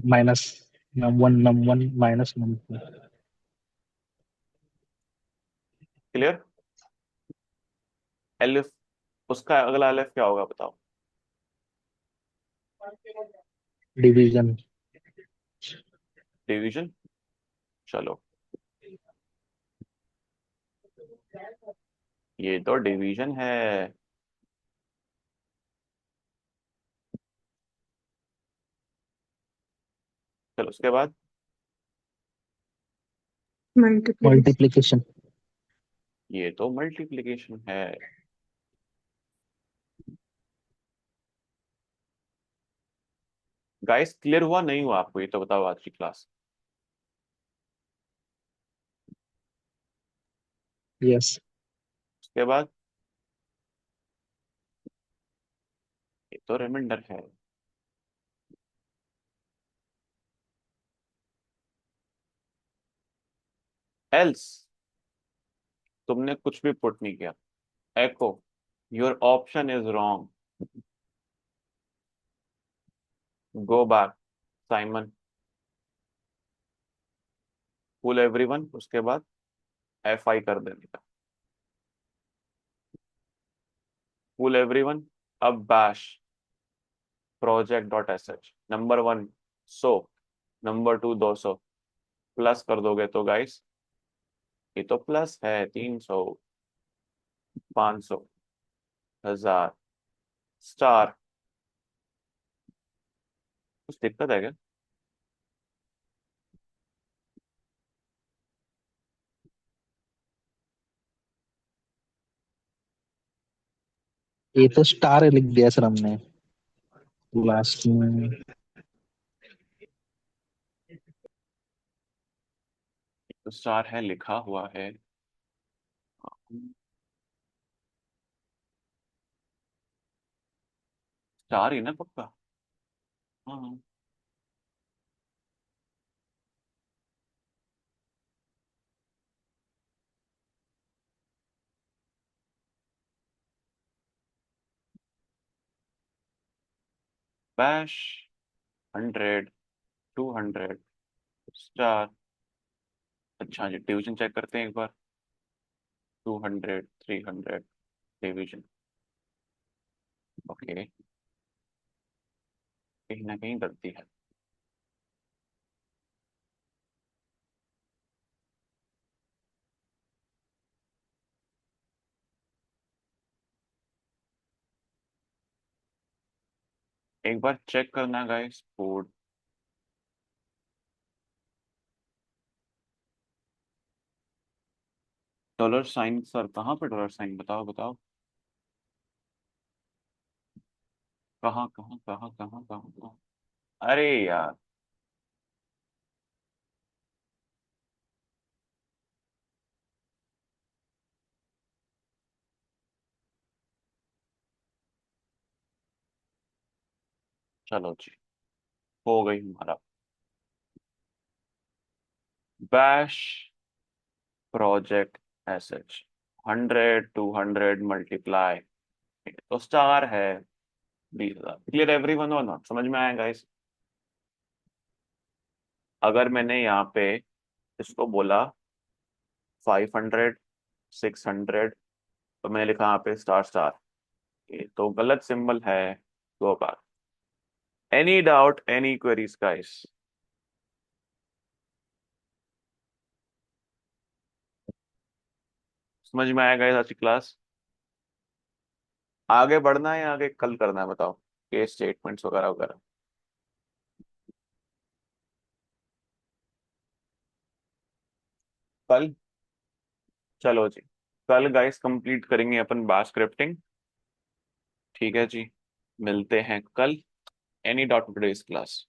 minus num one minus num two. Clear. Elif, उसका अगला एलिफ क्या होगा बताओ। डिवीजन। डिवीजन। चलो, ये तो डिवीजन है। चलो उसके बाद Multiplication. मल्टीप्लिकेशन। ये तो मल्टीप्लिकेशन है। गाइस क्लियर हुआ नहीं हुआ आपको, ये तो बताओ आज की क्लास। यस। उसके बाद ये तो रिमाइंडर है। एल्स, तुमने कुछ भी पुट नहीं किया। Echo, your option is wrong, go back Simon, full everyone, उसके बाद एफ आई कर देने का, फुल एवरीवन। अब bash project dot S H number one 100, number two 200, plus कर दोगे तो गाइस ये तो प्लस है 300, 500, 1000, स्टार। कुछ दिक्कत है क्या। ये तो स्टार लिख दिया सर हमने लास्ट में। तो स्टार है लिखा हुआ है। स्टार ही ना पक्का। हाँ, बैश 100, 200, स्टार। अच्छा जी, डिवीजन चेक करते हैं एक बार। 200, 300, डिवीजन। ओके, कहीं ना कहीं गलती है। एक बार चेक करना guys code. Dollar sign sir, कहाँ पे डॉलर साइन, बताओ बताओ। कहाँ कहाँ कहाँ कहाँ कहाँ कहाँ? अरे यार, चलो जी, हो गई हमारा। बैश प्रोजेक्ट एसएच 100, 200 मल्टीप्लाई, तो स्टार है 20,000। क्लियर एवरीवन और नॉट, समझ में आया गाइस। अगर मैंने यहाँ पे इसको बोला 500, 600, तो मैंने लिखा यहाँ पे स्टार स्टार, ये तो गलत सिंबल है। दो बार। Any doubt, any queries guys. समझ में आया गाइस आज की क्लास। आगे बढ़ना है या आगे कल करना है बताओ, केस स्टेटमेंट्स वगैरह वगैरह। कल, चलो जी, कल गाइस कंप्लीट करेंगे अपन बाश स्क्रिप्टिंग। ठीक है जी, मिलते हैं कल। any doubt in today's class?